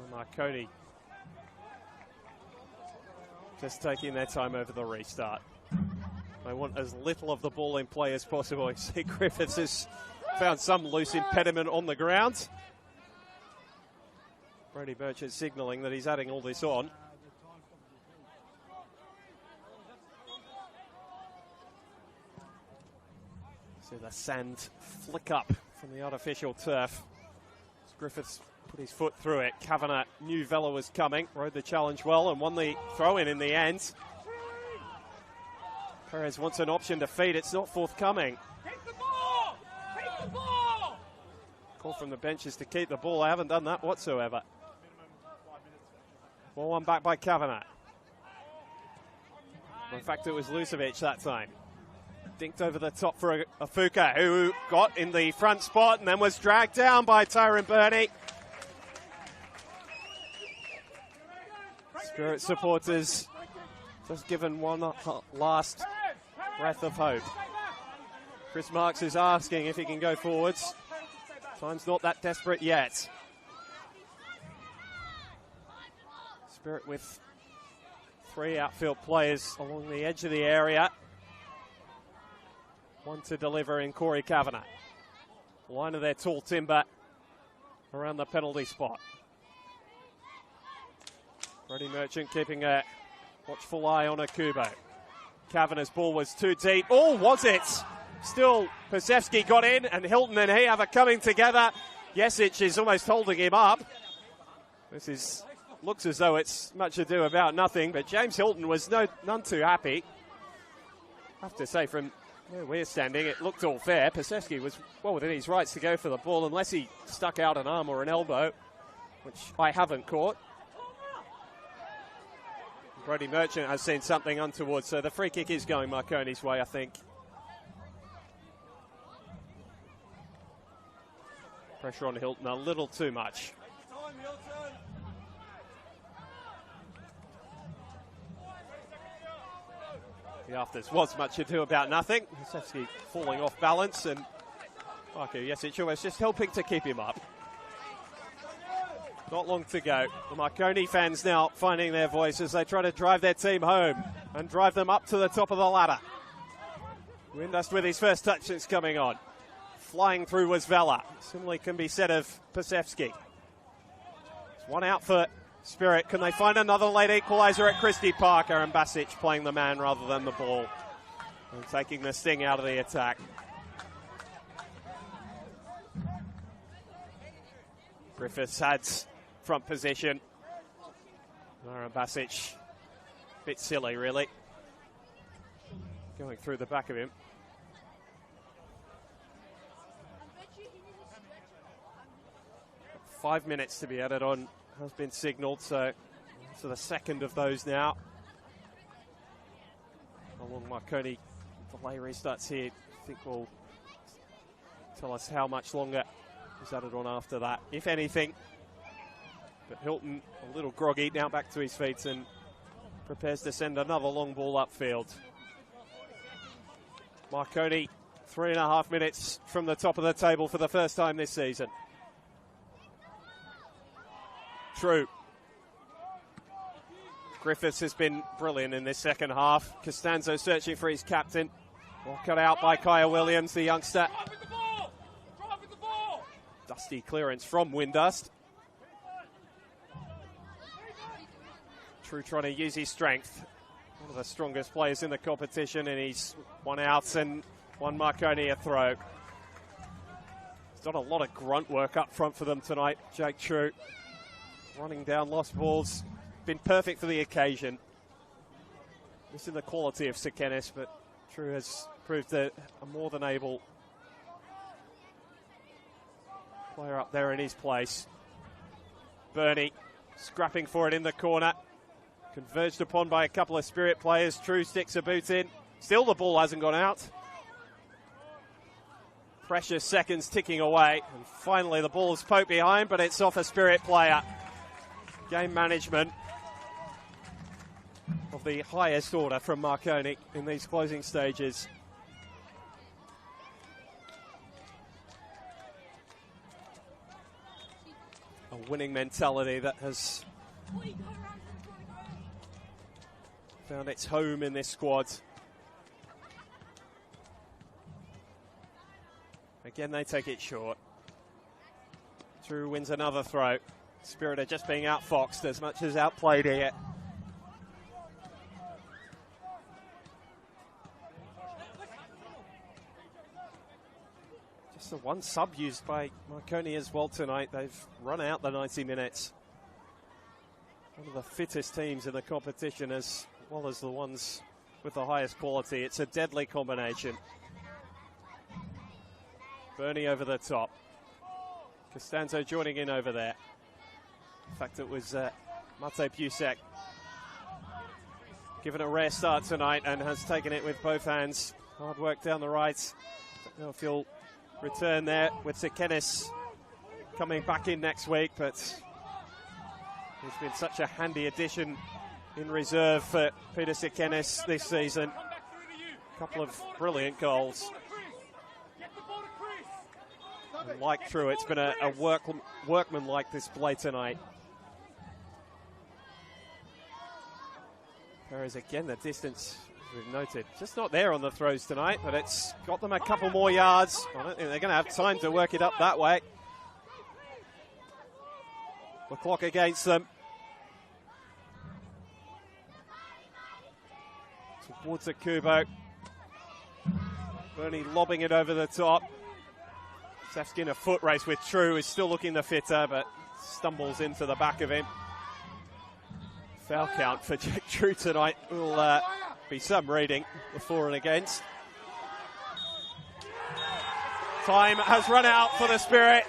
Marconi just taking their time over the restart. They want as little of the ball in play as possible. You see Griffiths has found some loose impediment on the ground. Brody Burchett signalling that he's adding all this on. See the sand flick up from the artificial turf. As Griffiths put his foot through it. Kavanagh knew Vella was coming, rode the challenge well and won the throw-in in the end. Perez wants an option to feed. It's not forthcoming. Keep the ball! Keep the ball! Call from the benches to keep the ball. I haven't done that whatsoever. 4-1 back by Kavanagh. In fact, it was Lucevic that time. Dinked over the top for Afuka, who got in the front spot and then was dragged down by Tyrone Burney. Spirit supporters just given one last breath of hope. Chris Marks is asking if he can go forwards. Time's not that desperate yet. Spirit with 3 outfield players along the edge of the area. One to deliver in Corey Kavanagh. Line of their tall timber around the penalty spot. Freddie Merchant keeping a watchful eye on Akubo. Kavanagh's ball was too deep. Oh, was it? Still, Pasewski got in, and Hilton and he have a coming together. Yesic is almost holding him up. Looks as though it's much ado about nothing, but James Hilton was none too happy. I have to say, from where we're standing, it looked all fair. Pasewski was well within his rights to go for the ball, unless he stuck out an arm or an elbow, which I haven't caught. Freddie Merchant has seen something untoward, so the free kick is going Marconi's way, I think. Pressure on Hilton a little too much. The afters was much ado about nothing. Pasewski falling off balance, and Marco Yesic almost just helping to keep him up. Not long to go. The Marconi fans now finding their voice as they try to drive their team home and drive them up to the top of the ladder. Windust with his first touch since coming on. Flying through was Vela. Similarly can be said of Pasewski. One out for Spirit. Can they find another late equaliser at Christie Parker? And Basic playing the man rather than the ball, and taking the sting out of the attack. Griffiths had front position. Aaron Basic, bit silly really, going through the back of him. Five minutes to be added on has been signalled, so the second of those now. How long Marconi delay restarts here, I think will tell us how much longer is added on after that, if anything. But Hilton, a little groggy, now back to his feet and prepares to send another long ball upfield. Marconi, 3.5 minutes from the top of the table for the first time this season. True. Griffiths has been brilliant in this second half. Costanzo searching for his captain. Well cut out by Kaya Williams, the youngster. Dusty clearance from Windust. True trying to use his strength. One of the strongest players in the competition, and he's one out and one Marconi a throw. He's done a lot of grunt work up front for them tonight, Jake True. Running down lost balls, been perfect for the occasion. Missing the quality of Sekenis, but True has proved a more than able player up there in his place. Bernie scrapping for it in the corner. Converged upon by a couple of Spirit players. True sticks a boot in. Still the ball hasn't gone out. Precious seconds ticking away. And finally the ball is poked behind, but it's off a Spirit player. Game management of the highest order from Marconi in these closing stages. A winning mentality that has found its home in this squad. Again, they take it short. True wins another throw. Spirit are just being outfoxed as much as outplayed here. Just the one sub used by Marconi as well tonight. They've run out the 90 minutes. One of the fittest teams in the competition, as well as the ones with the highest quality. It's a deadly combination. Bernie over the top. Costanzo joining in over there. In fact, it was Mate Pusek given a rare start tonight and has taken it with both hands. Hard work down the right. Don't know if he'll return there with Sekenis coming back in next week, but he's been such a handy addition in reserve for Peter Sekenis this season. A couple of brilliant goals. And like True, it's been a workman-like display tonight. Whereas again, the distance, we've noted, just not there on the throws tonight, but it's got them a couple more yards. I don't think they're going to have time to work it up that way. The clock against them. Towards the Kubo. Bernie lobbing it over the top. Sefsky in a foot race with True, is still looking the fitter, but stumbles into the back of him. Foul count for Jack True tonight will be some reading, the for and against. Time has run out for the Spirit.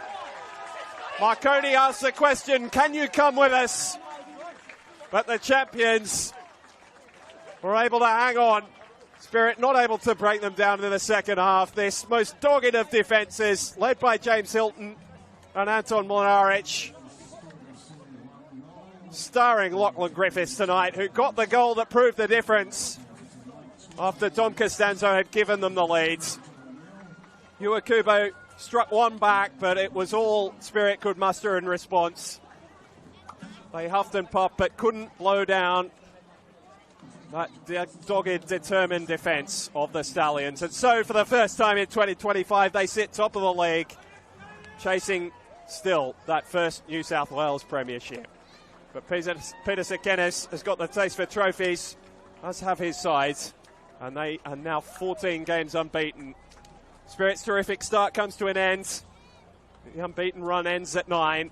Marconi asks the question, can you come with us? But the champions were able to hang on. Spirit not able to break them down in the second half. This most dogged of defences, led by James Hilton and Anton Mlinaric. Starring Lachlan Griffiths tonight, who got the goal that proved the difference after Dom Costanzo had given them the leads. Kubo struck one back, but it was all Spirit could muster in response. They huffed and puffed, but couldn't blow down that dogged, determined defence of the Stallions. And so, for the first time in 2025, they sit top of the league, chasing still that first New South Wales premiership. But Peter Sekenes has got the taste for trophies, does have his sides, and they are now 14 games unbeaten. Spirit's terrific start comes to an end. The unbeaten run ends at 9.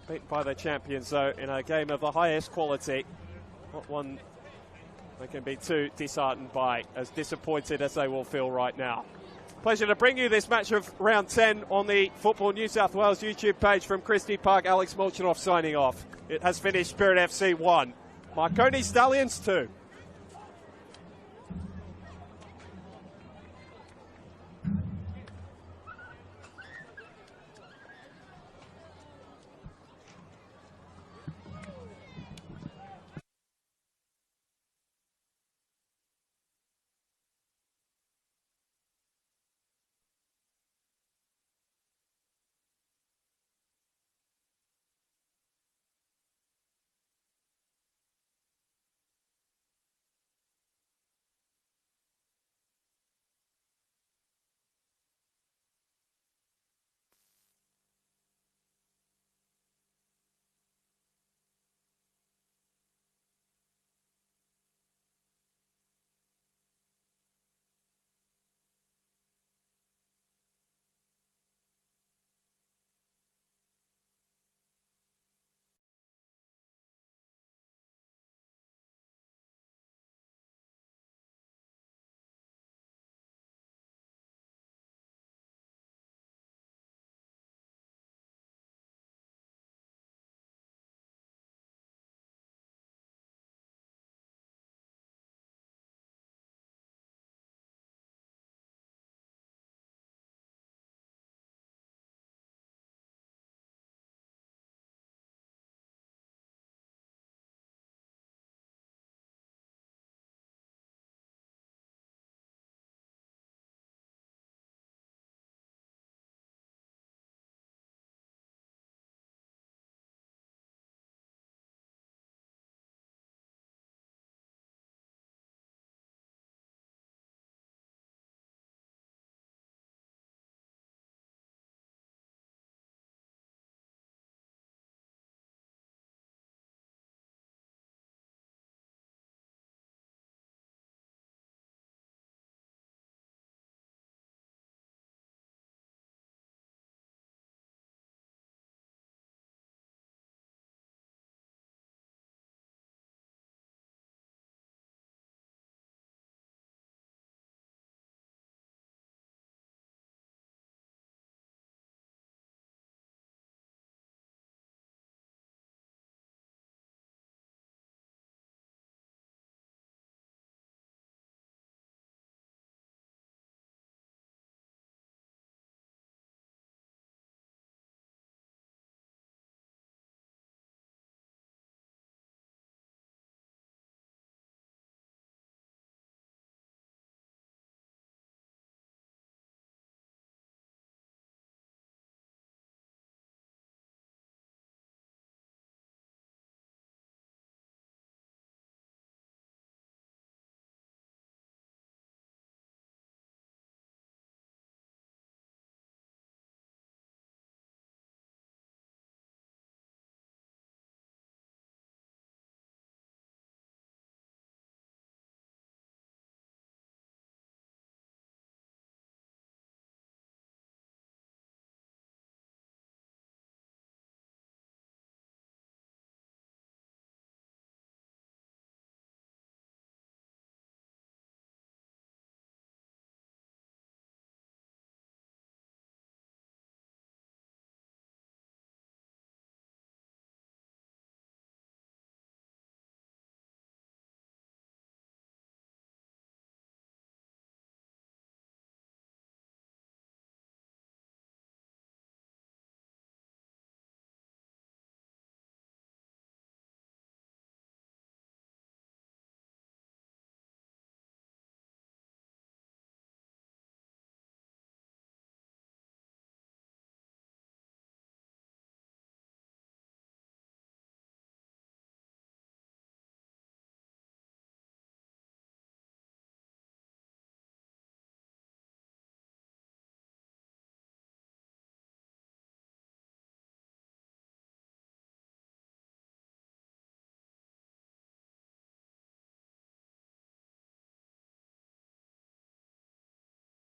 Beaten by the champions, though, in a game of the highest quality. Not one they can be too disheartened by, as disappointed as they will feel right now. Pleasure to bring you this match of round 10 on the Football New South Wales YouTube page from Christie Park. Alex Molchanoff signing off. It has finished Spirit FC 1, Marconi Stallions 2.